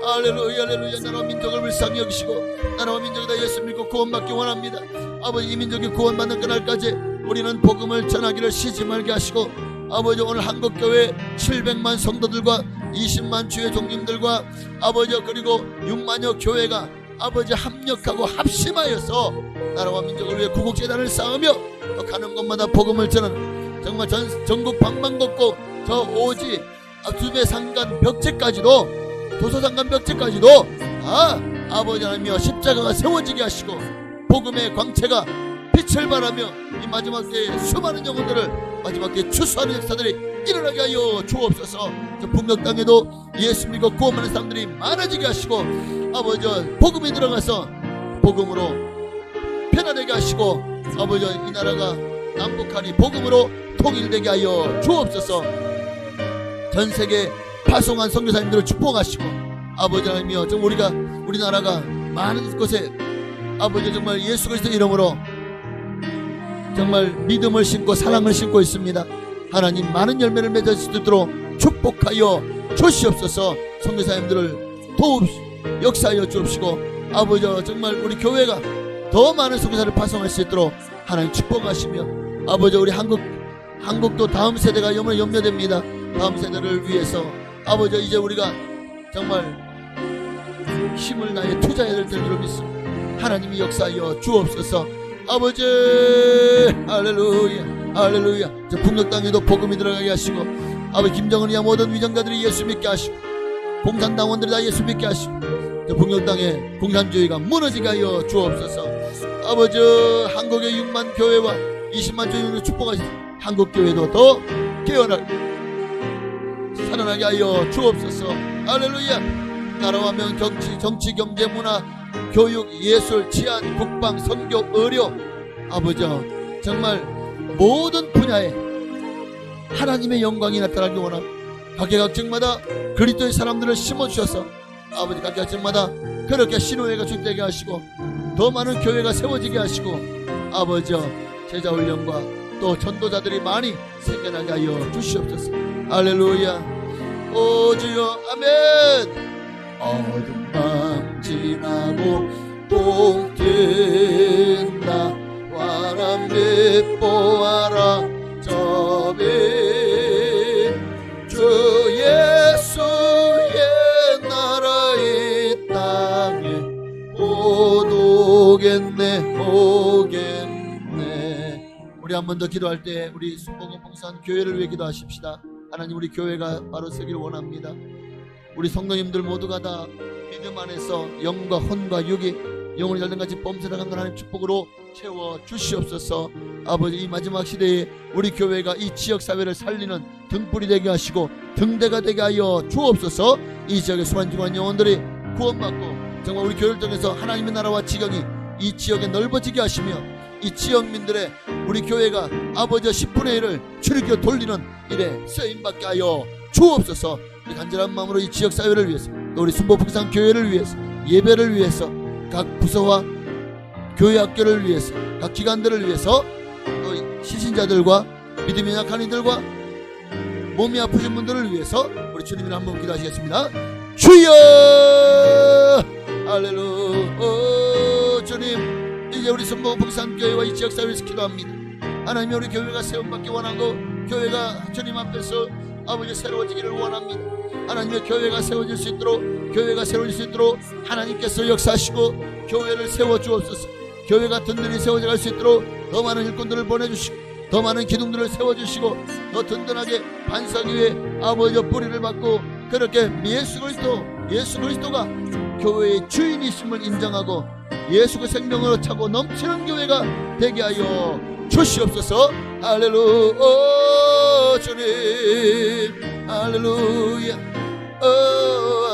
할렐루야 할렐루야. 나라와 민족을 불쌍히 여기시고 나라와 민족이 다 예수 믿고 구원받기 원합니다. 아버지, 이 민족이 구원받는 그날까지 우리는 복음을 전하기를 쉬지 말게 하시고, 아버지, 오늘 한국교회 700만 성도들과 20만 주의 종님들과 아버지, 그리고 6만여 교회가 아버지 합력하고 합심하여서 나라와 민족을 위해 구국재단을 쌓으며 또 가는 곳마다 복음을 전하는, 정말 전국 방방곡곡 저 오지 두배 상간 벽체까지도, 도서상간 벽체까지도 아버지 하나님이여 십자가가 세워지게 하시고 복음의 광채가 빛을 발하며 이 마지막 때에 수많은 영혼들을 마지막 때에 추수하는 역사들이 일어나게 하여 주옵소서. 저 북녘 땅에도 예수 믿고 구원하는 사람들이 많아지게 하시고, 아버지 복음이 들어가서 복음으로 편안하게 하시고, 아버지 이 나라가 남북한이 복음으로 통일되게 하여 주옵소서. 전 세계 파송한 선교사님들을 축복하시고, 아버지 하나님이여 정말 우리나라가 많은 곳에 아버지 정말 예수 그리스도 이름으로 정말 믿음을 심고 사랑을 심고 있습니다. 하나님 많은 열매를 맺을 수 있도록 축복하여 주시옵소서. 선교사님들을 역사하여 주옵시고, 아버지 정말 우리 교회가 더 많은 선교사를 파송할 수 있도록 하나님 축복하시며, 아버지 우리 한국도 다음 세대가 염려됩니다. 다음 세대를 위해서 아버지 이제 우리가 정말 힘을 다해 투자해야 될 줄로 믿습니다. 하나님이 역사하여 주옵소서. 아버지 할렐루야 할렐루야. 저 북녘 땅에도 복음이 들어가게 하시고, 아버지 김정은이야 모든 위정자들이 예수 믿게 하시고, 공산당원들이 다 예수 믿게 하시고, 저 북녘 땅에 공산주의가 무너지게 하여 주옵소서. 아버지 한국의 6만 교회와 20만 주님으로 축복하시고, 한국 교회도 더 깨어나게 살아나게 하여 주옵소서. 할렐루야. 나라와 명, 정치, 경제, 문화, 교육, 예술, 치안, 국방, 선교, 의료, 아버지 정말 모든 분야에 하나님의 영광이 나타나기 원합니다. 각계각층마다 그리스도의 사람들을 심어주셔서 아버지 각계각층마다 그렇게 신호회가 주되게 하시고, 더 많은 교회가 세워지게 하시고, 아버지 제자훈련과 또 전도자들이 많이 생겨나게 하여 주시옵소서. 할렐루야. 오 주여 아멘. 어둠 밤 지나고 똥 튄다. 바람빛 보아라 저빛. 주 예수의 나라 이 땅에 곧 오겠네 오겠네. 우리 한 번 더 기도할 때 우리 순복음 봉사한 교회를 위해 기도하십시다. 하나님, 우리 교회가 바로 서기를 원합니다. 우리 성도님들 모두가 다 믿음 안에서 영과 혼과 육이 영혼이 잘된같이 범사랑한 하나님 축복으로 채워 주시옵소서. 아버지, 이 마지막 시대에 우리 교회가 이 지역사회를 살리는 등불이 되게 하시고 등대가 되게 하여 주옵소서. 이 지역의 수많은 영혼들이 구원받고 정말 우리 교회를 통해서 하나님의 나라와 지경이 이 지역에 넓어지게 하시며, 이 지역민들의 우리 교회가 아버지 10분의 1을 출입교 돌리는 일에 쓰임받게 하여 주옵소서. 우리 간절한 마음으로 이 지역사회를 위해서, 또 우리 순복북산 교회를 위해서, 예배를 위해서, 각 부서와 교회 학교를 위해서, 각 기관들을 위해서, 또 시신자들과 믿음이 약한 이들과 몸이 아프신 분들을 위해서 우리 주님을 한번 기도하시겠습니다. 주여 할렐루야. 주님, 이제 우리 순복북산교회와 이 지역사회에서 기도합니다. 하나님, 우리 교회가 세움받기 원하고 교회가 주님 앞에서 아버지 새로워지기를 원합니다. 하나님의 교회가 세워질 수 있도록, 교회가 세워질 수 있도록 하나님께서 역사하시고 교회를 세워주옵소서. 교회가 든든히 세워져갈 수 있도록 더 많은 일꾼들을 보내주시고, 더 많은 기둥들을 세워주시고, 더 든든하게 반석 위에 아버지 뿌리를 받고, 그렇게 예수 그리스도가 교회의 주인이심을 인정하고 예수 그 생명으로 차고 넘치는 교회가 되게 하여 주시옵소서. 할렐루야. 주님 할렐루야.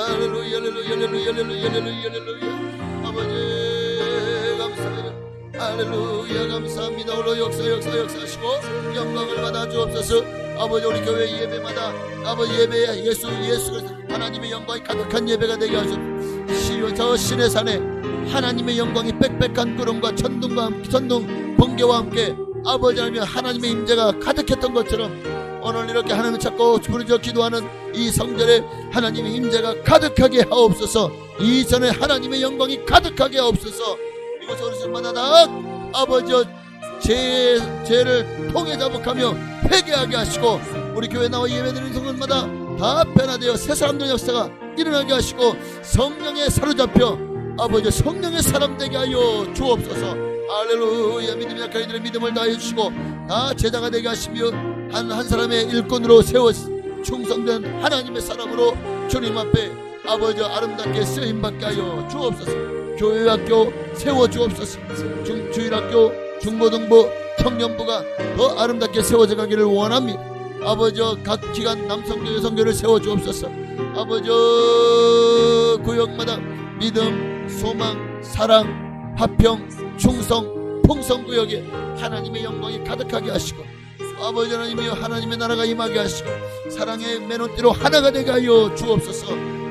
할렐루야 할렐루야 할렐루야 할렐루야 할렐루야. 아버지 감사합니다. 할렐루야 감사합니다. 오늘 역사하시고 영광을 받아 주옵소서. 아버지, 우리 교회 예배마다 아버지 예배에 예수 그리스도 하나님의 영광이 가득한 예배가 되게 하소서. 저 신의 산에 하나님의 영광이 빽빽한 구름과 천둥 번개와 함께 아버지 하나님 하나님의 임재가 가득했던 것처럼 오늘 이렇게 하나님을 찾고 부르짖어 기도하는 이 성전에 하나님의 임재가 가득하게 하옵소서. 이전에 하나님의 영광이 가득하게 하옵소서. 이곳에 어르신마다 다 아버지 죄를 통해 자복하며 회개하게 하시고 우리 교회 나와 예배드리는 성도마다 다 변화되어 새 사람들의 역사가 일어나게 하시고 성령에 사로잡혀 아버지 성령의 사람 되게 하여 주옵소서. 할렐루야. 믿음이 약한 이들의 믿음을 다해 주시고 다 제자가 되게 하시며 한 사람의 일꾼으로 세워 충성된 하나님의 사람으로 주님 앞에 아버지 아름답게 쓰임받게 하여 주옵소서. 교회학교 세워 주옵소서. 주일학교 중고등부 청년부가 더 아름답게 세워져 가기를 원합니다. 아버지 각 기관 남성교 여성교를 세워 주옵소서. 아버지 구역마다 믿음 소망 사랑 화평 충성 풍성구역에 하나님의 영광이 가득하게 하시고 아버지 하나님이여 하나님의 나라가 임하게 하시고 사랑의 맨옷띠로 하나가 되게 하여 주옵소서.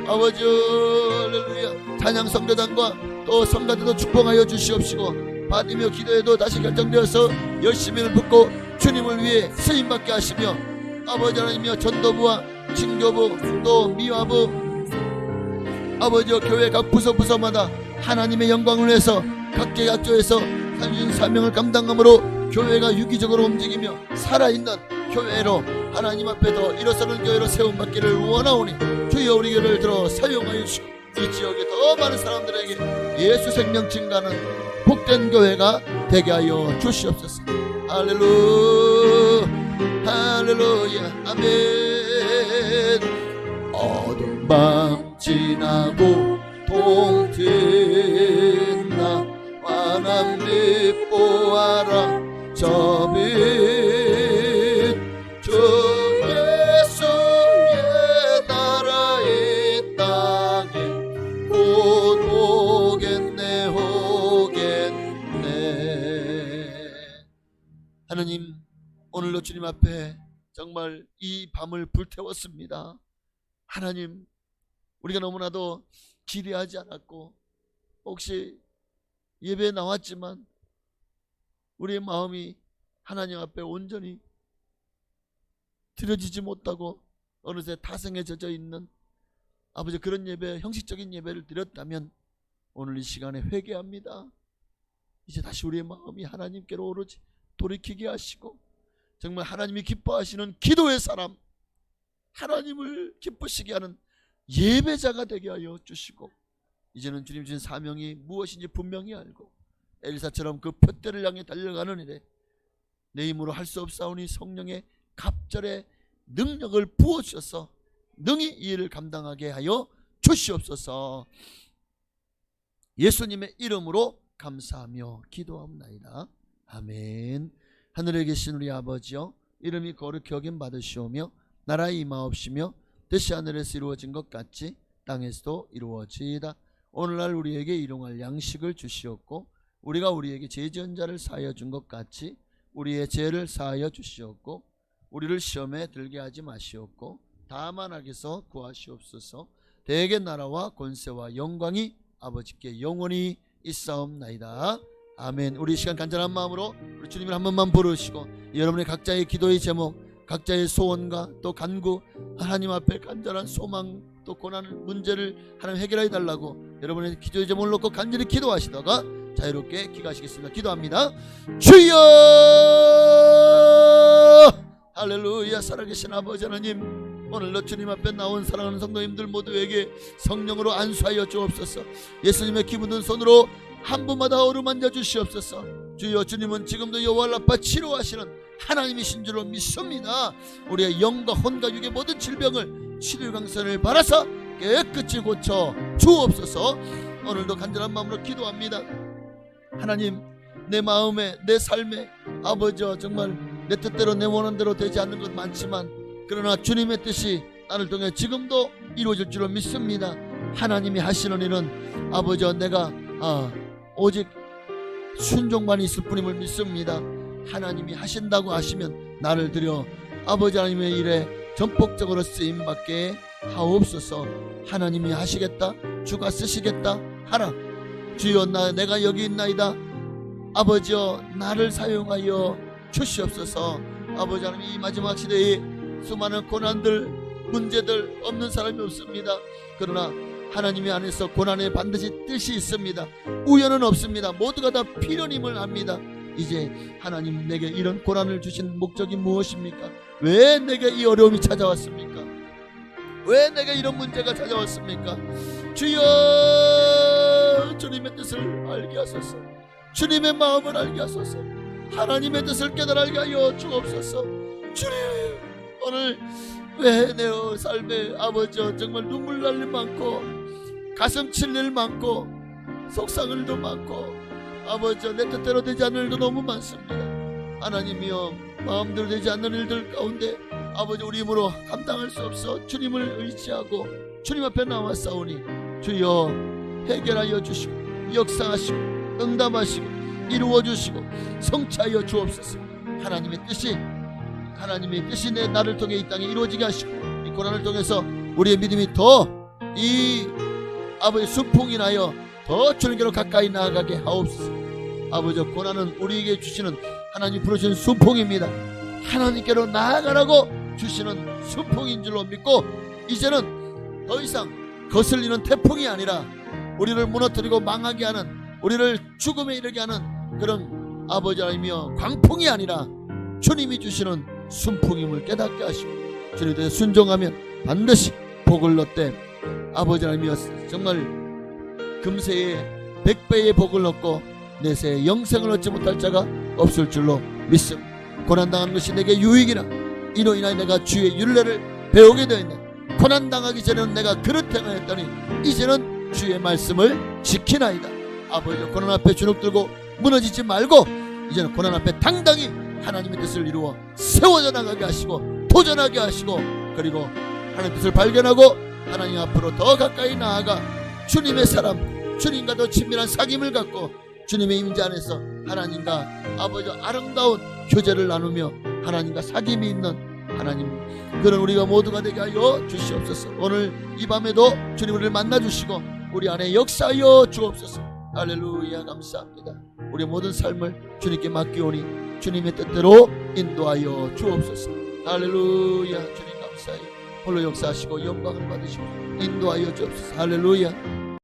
아버지 할렐루야. 찬양 성교단과 또 성가들도 축복하여 주시옵시고 받으며 기도해도 다시 결정되어서 열심히를 붓고 주님을 위해 쓰임받게 하시며 아버지 하나님이여 전도부와 징교부 또 미화부 아버지 교회 각 부서마다 하나님의 영광을 위해서 각계각조에서 살린 사명을 감당함으로 교회가 유기적으로 움직이며 살아있는 교회로 하나님 앞에 더 일어서는 교회로 세움받기를 원하오니 주여 우리 교회를 들어 사용하여 주시고 이 지역에 더 많은 사람들에게 예수 생명 증가하는 복된 교회가 되게 하여 주시옵소서. 할렐루야 아멘. 어두운 밤 지나고 동트나 환한 빛 보아라 저 빛 주 예수의 나라의 땅에 곧 오겠네. 하나님 오늘도 주님 앞에 정말 이 밤을 불태웠습니다. 하나님 우리가 너무나도 기대하지 않았고 혹시 예배에 나왔지만 우리의 마음이 하나님 앞에 온전히 드려지지 못하고 어느새 타성에 젖어 있는 아버지 그런 예배 형식적인 예배를 드렸다면 오늘 이 시간에 회개합니다. 이제 다시 우리의 마음이 하나님께로 오로지 돌이키게 하시고 정말 하나님이 기뻐하시는 기도의 사람 하나님을 기쁘시게 하는 예배자가 되게 하여 주시고 이제는 주님 주신 사명이 무엇인지 분명히 알고 엘리사처럼 그 푯대를 향해 달려가는 일에 내 힘으로 할 수 없사오니 성령의 갑절의 능력을 부어주셔서 능히 이 일을 감당하게 하여 주시옵소서. 예수님의 이름으로 감사하며 기도하옵나이다. 아멘. 하늘에 계신 우리 아버지여 이름이 거룩히 여김 받으시오며 나라의 임하옵시며 뜻이 하늘에서 이루어진 것 같이 땅에서도 이루어지이다. 오늘날 우리에게 일용할 양식을 주시옵고 우리가 우리에게 죄 지은 자를 사하여 준 것 같이 우리의 죄를 사하여 주시옵고 우리를 시험에 들게 하지 마시옵고 다만 악에서 구하시옵소서. 대개 나라와 권세와 영광이 아버지께 영원히 있사옵나이다. 아멘. 우리 시간 간절한 마음으로 우리 주님을 한 번만 부르시고 여러분의 각자의 기도의 제목 각자의 소원과 또 간구 하나님 앞에 간절한 소망 또 고난 문제를 하나님 해결해 달라고 여러분의 기도의 제목을 놓고 간절히 기도하시다가 자유롭게 기도하시겠습니다. 기도합니다. 주여 할렐루야. 살아계신 아버지 하나님 오늘도 주님 앞에 나온 사랑하는 성도님들 모두에게 성령으로 안수하여 주옵소서. 예수님의 기부든 손으로 한 분마다 어루만져 주시옵소서. 주여 주님은 지금도 여호와 라파 치료하시는 하나님이신 줄로 믿습니다. 우리의 영과 혼과 육의 모든 질병을 치료 강선을 바라사 깨끗이 고쳐 주옵소서. 오늘도 간절한 마음으로 기도합니다. 하나님 내 마음에 내 삶에 아버지 정말 내 뜻대로 내 원한대로 되지 않는 것 많지만 그러나 주님의 뜻이 나를 통해 지금도 이루어질 줄로 믿습니다. 하나님이 하시는 일은 아버지 내가 오직 순종만 있을 뿐임을 믿습니다. 하나님이 하신다고 하시면 나를 들여 아버지 하나님의 일에 전폭적으로 쓰임받게 하옵소서. 하나님이 하시겠다 주가 쓰시겠다 하라. 주여 내가 여기 있나이다. 아버지여 나를 사용하여 주시옵소서. 아버지 하나님 이 마지막 시대에 수많은 고난들 문제들 없는 사람이 없습니다. 그러나 하나님의 안에서 고난에 반드시 뜻이 있습니다. 우연은 없습니다. 모두가 다 필요님을 압니다. 이제 하나님 내게 이런 고난을 주신 목적이 무엇입니까? 왜 내게 이 어려움이 찾아왔습니까? 왜 내게 이런 문제가 찾아왔습니까? 주여 주님의 뜻을 알게 하소서. 주님의 마음을 알게 하소서. 하나님의 뜻을 깨달아 알게 하여 주옵소서. 주님 오늘 왜 내 삶에 아버지 정말 눈물 날 일 많고 가슴 칠 일 많고 속상할 일도 많고 아버지 내 뜻대로 되지 않는 일도 너무 많습니다. 하나님이여 마음대로 되지 않는 일들 가운데 아버지 우리 힘으로 감당할 수 없어 주님을 의지하고 주님 앞에 나와 싸우니 주여 해결하여 주시고 역사하시고 응답하시고 이루어주시고 성취하여 주옵소서. 하나님의 뜻이 내 나를 통해 이 땅에 이루어지게 하시고 이 고난을 통해서 우리의 믿음이 더 이 아버지 순풍이 나여 더 주님께로 가까이 나아가게 하옵소서. 아버지 고난은 우리에게 주시는 하나님 부르시는 순풍입니다. 하나님께로 나아가라고 주시는 순풍인 줄로 믿고 이제는 더 이상 거슬리는 태풍이 아니라 우리를 무너뜨리고 망하게 하는 우리를 죽음에 이르게 하는 그런 아버지 하나님이여 광풍이 아니라 주님이 주시는 순풍임을 깨닫게 하시고 주님에 대해 순종하면 반드시 복을 얻되 아버지 하나님이여 정말 금세에 100배의 복을 얻고 내세에 영생을 얻지 못할 자가 없을 줄로 믿습니다. 고난당하는 것이 내게 유익이라 이로 인하여 내가 주의 율례를 배우게 되었네. 고난당하기 전에는 내가 그릇 행하였더니 이제는 주의 말씀을 지키나이다. 아버지 고난 앞에 주눅 들고 무너지지 말고 이제는 고난 앞에 당당히 하나님의 뜻을 이루어 세워져 나가게 하시고 도전하게 하시고 그리고 하나님의 뜻을 발견하고 하나님 앞으로 더 가까이 나아가 주님의 사람 주님과 더 친밀한 사귐을 갖고 주님의 임재 안에서 하나님과 아버지 아름다운 교제를 나누며 하나님과 사귐이 있는 하나님 그런 우리가 모두가 되게 하여 주시옵소서. 오늘 이 밤에도 주님 우리를 만나주시고 우리 안에 역사하여 주옵소서. 할렐루야 감사합니다. 우리의 모든 삶을 주님께 맡기오니 주님의 뜻대로 인도하여 주옵소서. 할렐루야 주님 감사해요. 홀로 역사하시고 영광을 받으시고 인도하여 주옵소서. 할렐루야.